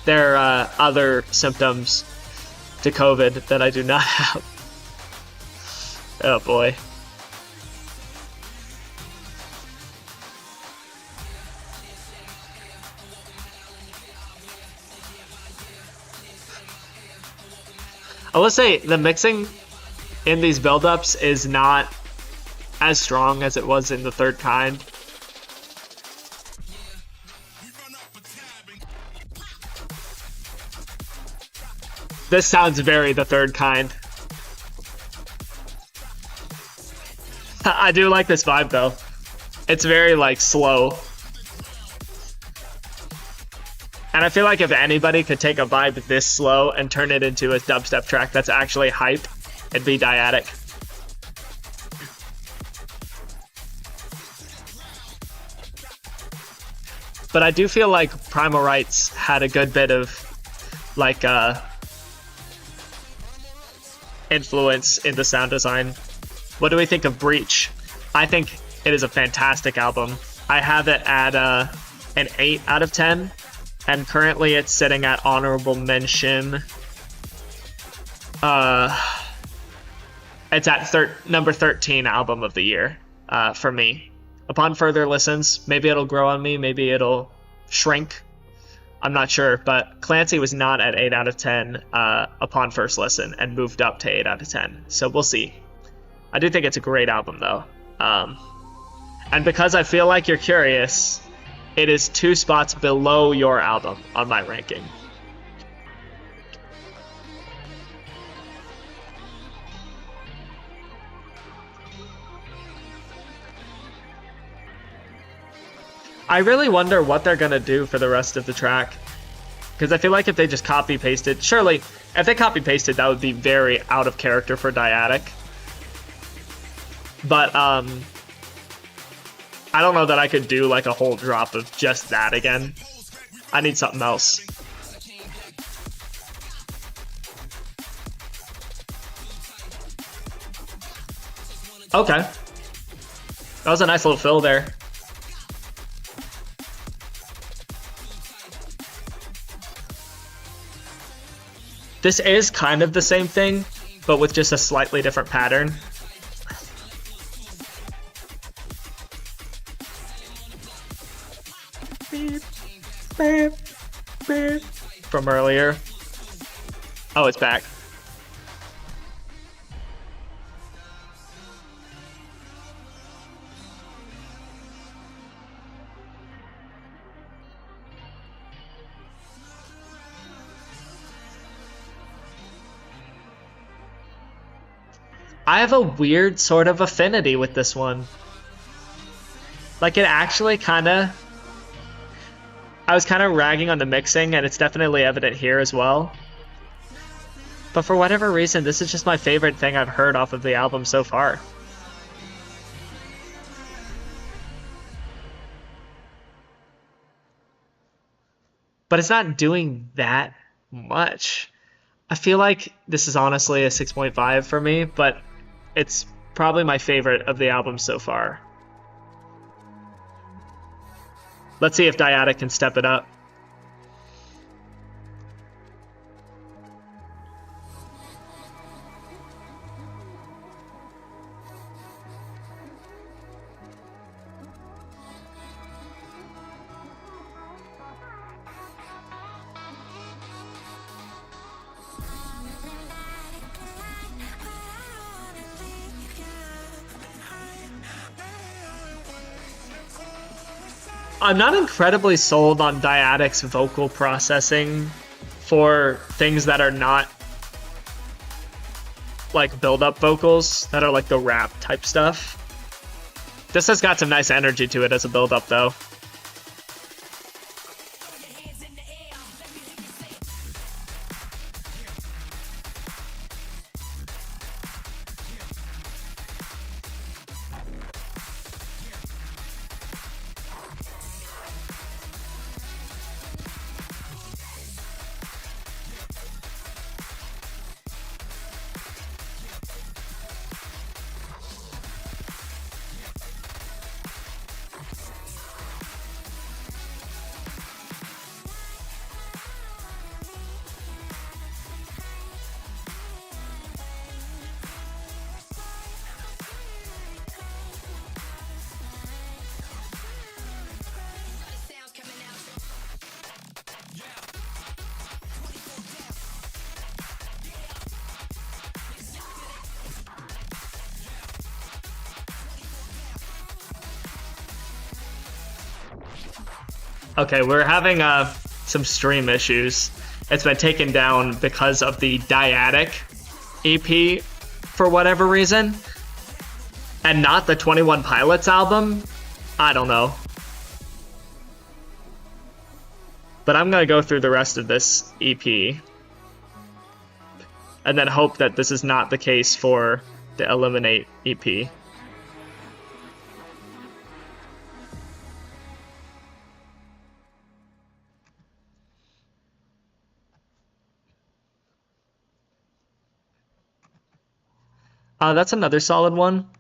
There are other symptoms to COVID that I do not have. Oh boy. I will say the mixing in these build-ups is not as strong as it was in the third kind. This sounds very the third kind. I do like this vibe though. It's very like slow. And I feel like if anybody could take a vibe this slow and turn it into a dubstep track that's actually hype, it'd be Dyatic. But I do feel like Primal Rights had a good bit of like influence in the sound design. What do we think of Breach? I think it is a fantastic album. I have it at an 8 out of 10. And currently it's sitting at honorable mention. It's at number 13 album of the year for me. Upon further listens, maybe it'll grow on me, maybe it'll shrink. I'm not sure, but Clancy was not at 8 out of 10 upon first listen and moved up to 8 out of 10. So we'll see. I do think it's a great album though. And because I feel like you're curious, it is 2 spots below your album on my ranking. I really wonder what they're gonna do for the rest of the track. Because I feel like if they just copy pasted, surely if they copy pasted, that would be very out of character for Dyatic. But I don't know that I could do like a whole drop of just that again. I need something else. Okay. That was a nice little fill there. This is kind of the same thing, but with just a slightly different pattern. From earlier. Oh, it's back. I have a weird sort of affinity with this one. Like it actually kind of... I was kind of ragging on the mixing, and it's definitely evident here as well. But for whatever reason, this is just my favorite thing I've heard off of the album so far. But it's not doing that much. I feel like this is honestly a 6.5 for me, but it's probably my favorite of the album so far. Let's see if Dyatic can step it up. I'm not incredibly sold on Dyatic's vocal processing for things that are not like build-up vocals, that are like the rap type stuff. This has got some nice energy to it as a build-up though. Okay, we're having some stream issues. It's been taken down because of the Dyatic EP for whatever reason, and not the 21 Pilots album. I don't know. But I'm gonna go through the rest of this EP and then hope that this is not the case for the Eliminate EP. That's another solid one.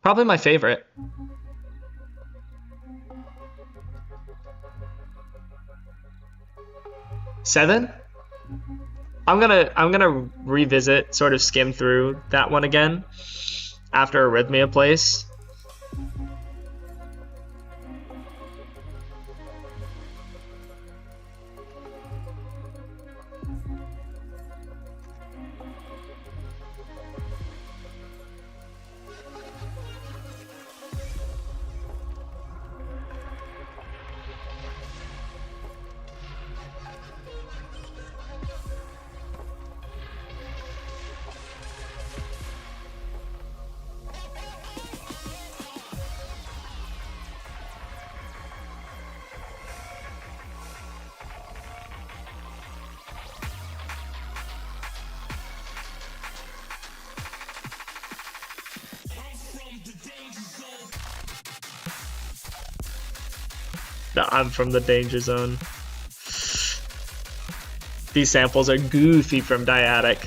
Probably my favorite. Seven? I'm gonna revisit, sort of skim through that one again after Arrhythmia plays. I'm from the danger zone. These samples are goofy from Dyatic.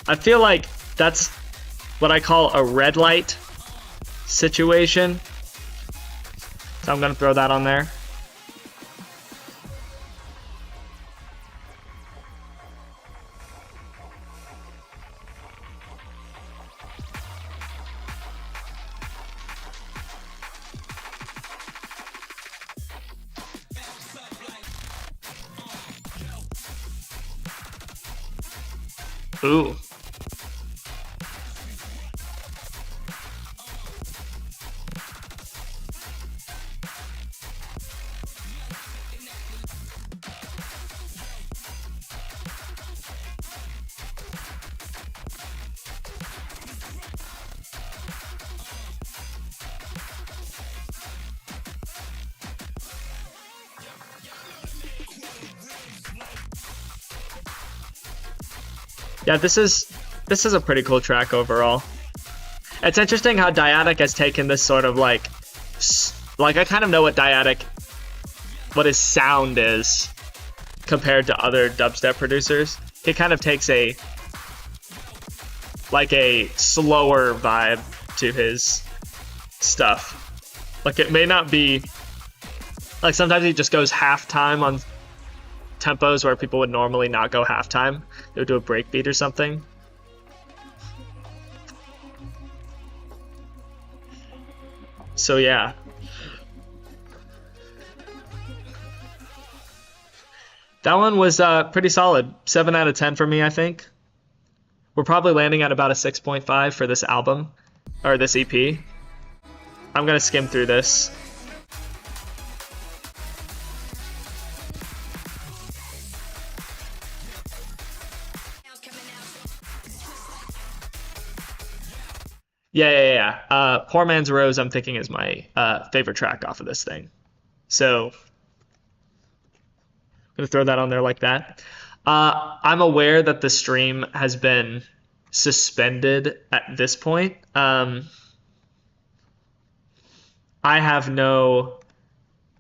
I feel like that's what I call a red light situation. So I'm gonna throw that on there. Ooh. Yeah, this is a pretty cool track overall. It's interesting how Dyatic has taken this sort of like I kind of know what what his sound is compared to other dubstep producers. He kind of takes a slower vibe to his stuff. Like, it may not be like, sometimes he just goes halftime on tempos where people would normally not go halftime. They would do a breakbeat or something. So yeah. That one was pretty solid. 7 out of 10 for me, I think. We're probably landing at about a 6.5 for this album, or this EP. I'm gonna skim through this. Yeah. Poor Man's Rose, I'm thinking, is my favorite track off of this thing. So I'm gonna throw that on there like that. I'm aware that the stream has been suspended at this point. I have no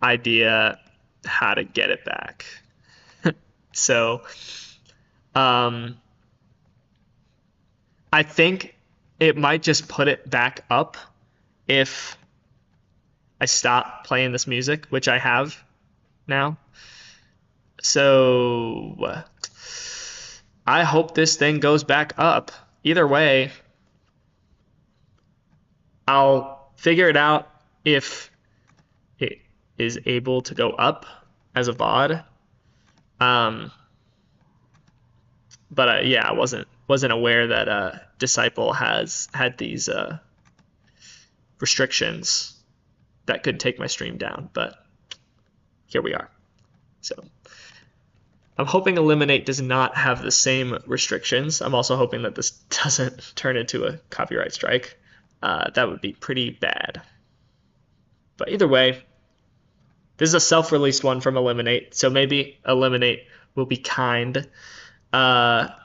idea how to get it back. So I think it might just put it back up if I stop playing this music, which I have now. So I hope this thing goes back up. Either way, I'll figure it out if it is able to go up as a VOD. But yeah, I wasn't aware that Disciple has had these restrictions that could take my stream down, but here we are. So I'm hoping Eliminate does not have the same restrictions. I'm also hoping that this doesn't turn into a copyright strike. That would be pretty bad. But either way, this is a self-released one from Eliminate, so maybe Eliminate will be kind. Not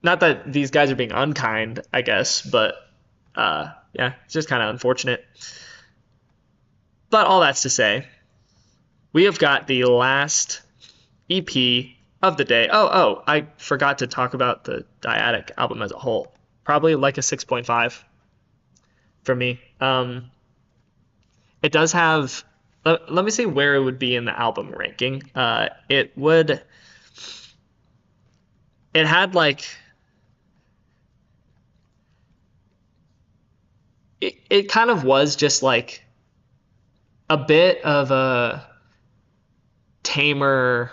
that these guys are being unkind, I guess, but yeah, it's just kind of unfortunate. But all that's to say, we have got the last EP of the day. Oh, I forgot to talk about the Dyatic album as a whole. Probably like a 6.5 for me. It does have, let me see where it would be in the album ranking. It had like, it kind of was just like a bit of a tamer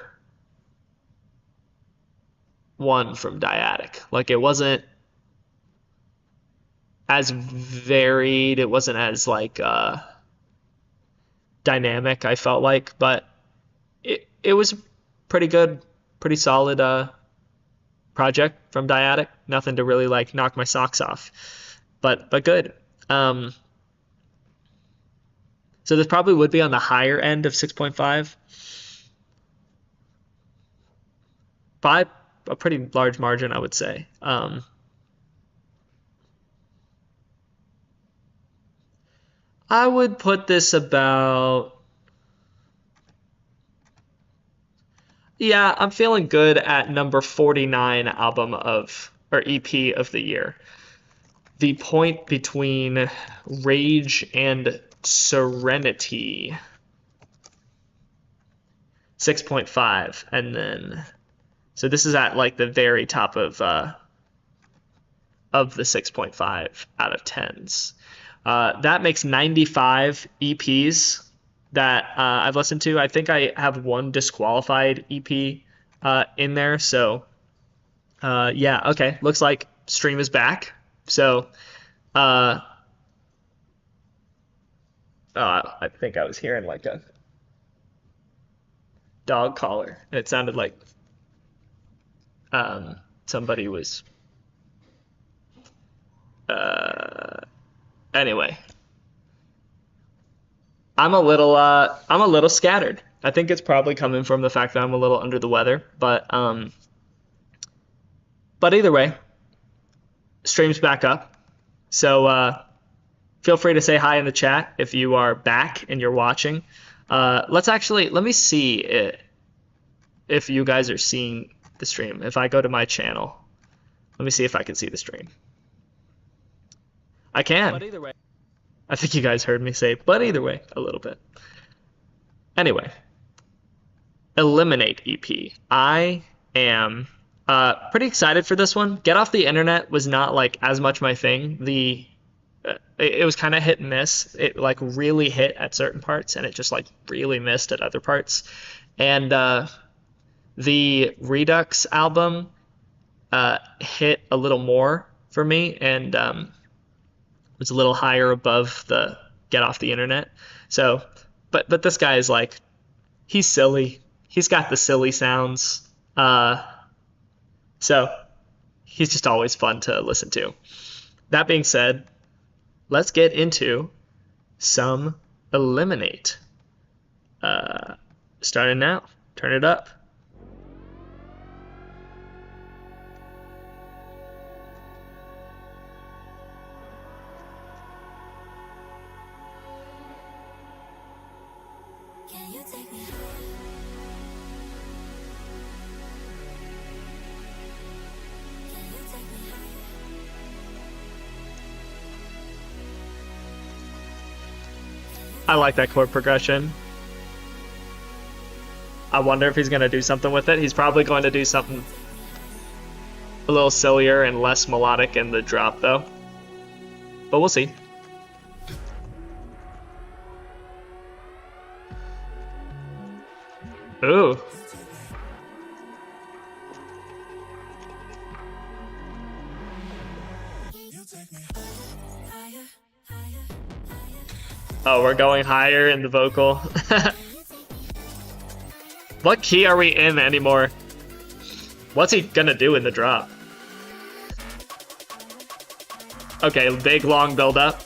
one from Dyatic. Like, it wasn't as varied, it wasn't as like dynamic, I felt like, but it was pretty good, pretty solid project from Dyatic. Nothing to really like knock my socks off, but good. So this probably would be on the higher end of 6.5. By a pretty large margin, I would say. I would put this about, yeah, I'm feeling good at number 49 album of, or EP of the year. The point between Rage and Serenity, 6.5, and then, so this is at like the very top of the 6.5 out of 10s. That makes 95 EPs that I've listened to. I think I have one disqualified EP in there. So yeah, okay. Looks like stream is back. So I think I was hearing like a dog collar, and it sounded like somebody was anyway, I'm a little scattered. I think it's probably coming from the fact that I'm a little under the weather, but either way, stream's back up. So feel free to say hi in the chat if you are back and you're watching. Let me see if you guys are seeing the stream. If I go to my channel, let me see if I can see the stream. I can. But either way, I think you guys heard me say, but either way, a little bit. Anyway, Eliminate EP. I am pretty excited for this one. Get Off the Internet was not like as much my thing. It was kind of hit and miss. It like really hit at certain parts, and it just like really missed at other parts. And the Redux album hit a little more for me, and was a little higher above the Get Off the Internet. So, but this guy is like, he's silly. He's got the silly sounds. So he's just always fun to listen to. That being said, let's get into some Eliminate. Starting now. Turn it up. I like that chord progression. I wonder if he's going to do something with it. He's probably going to do something a little sillier and less melodic in the drop, though. But we'll see. Ooh. Oh, we're going higher in the vocal. What key are we in anymore? What's he gonna do in the drop? Okay, big long build up.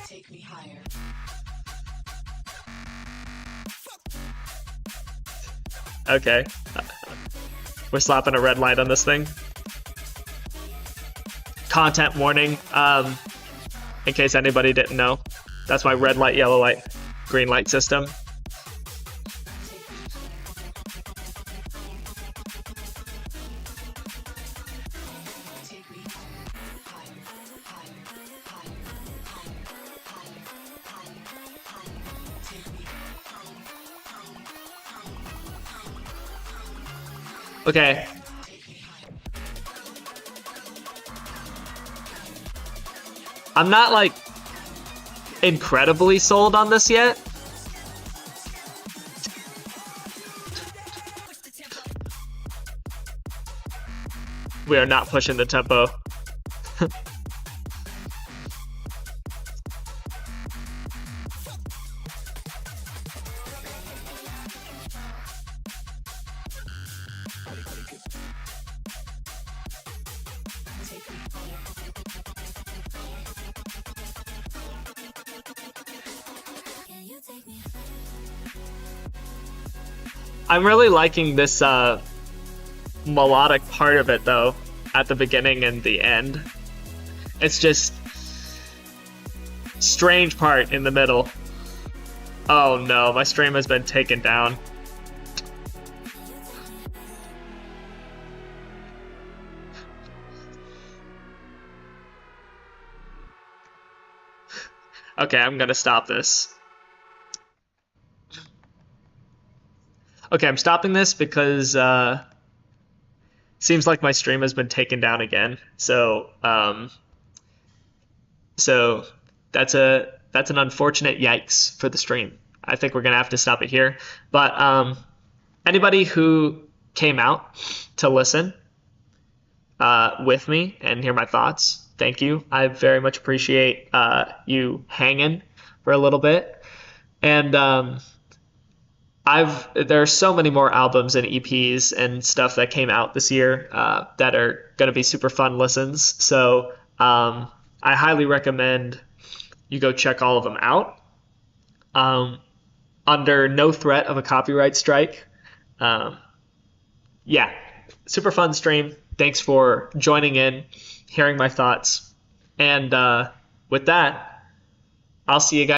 Take me higher. Okay. We're slapping a red light on this thing. Content warning, in case anybody didn't know. That's my red light, yellow light, green light system. Okay. I'm not like incredibly sold on this yet. We are not pushing the tempo. I'm really liking this melodic part of it though, at the beginning and the end. It's just strange part in the middle. Oh no, my stream has been taken down. Okay, I'm gonna stop this. Okay, I'm stopping this because seems like my stream has been taken down again. So that's an unfortunate yikes for the stream. I think we're gonna have to stop it here. But anybody who came out to listen with me and hear my thoughts, thank you. I very much appreciate you hanging for a little bit. And there are so many more albums and EPs and stuff that came out this year that are going to be super fun listens. So I highly recommend you go check all of them out. Under no threat of a copyright strike. Yeah, super fun stream. Thanks for joining in, hearing my thoughts. And with that, I'll see you guys.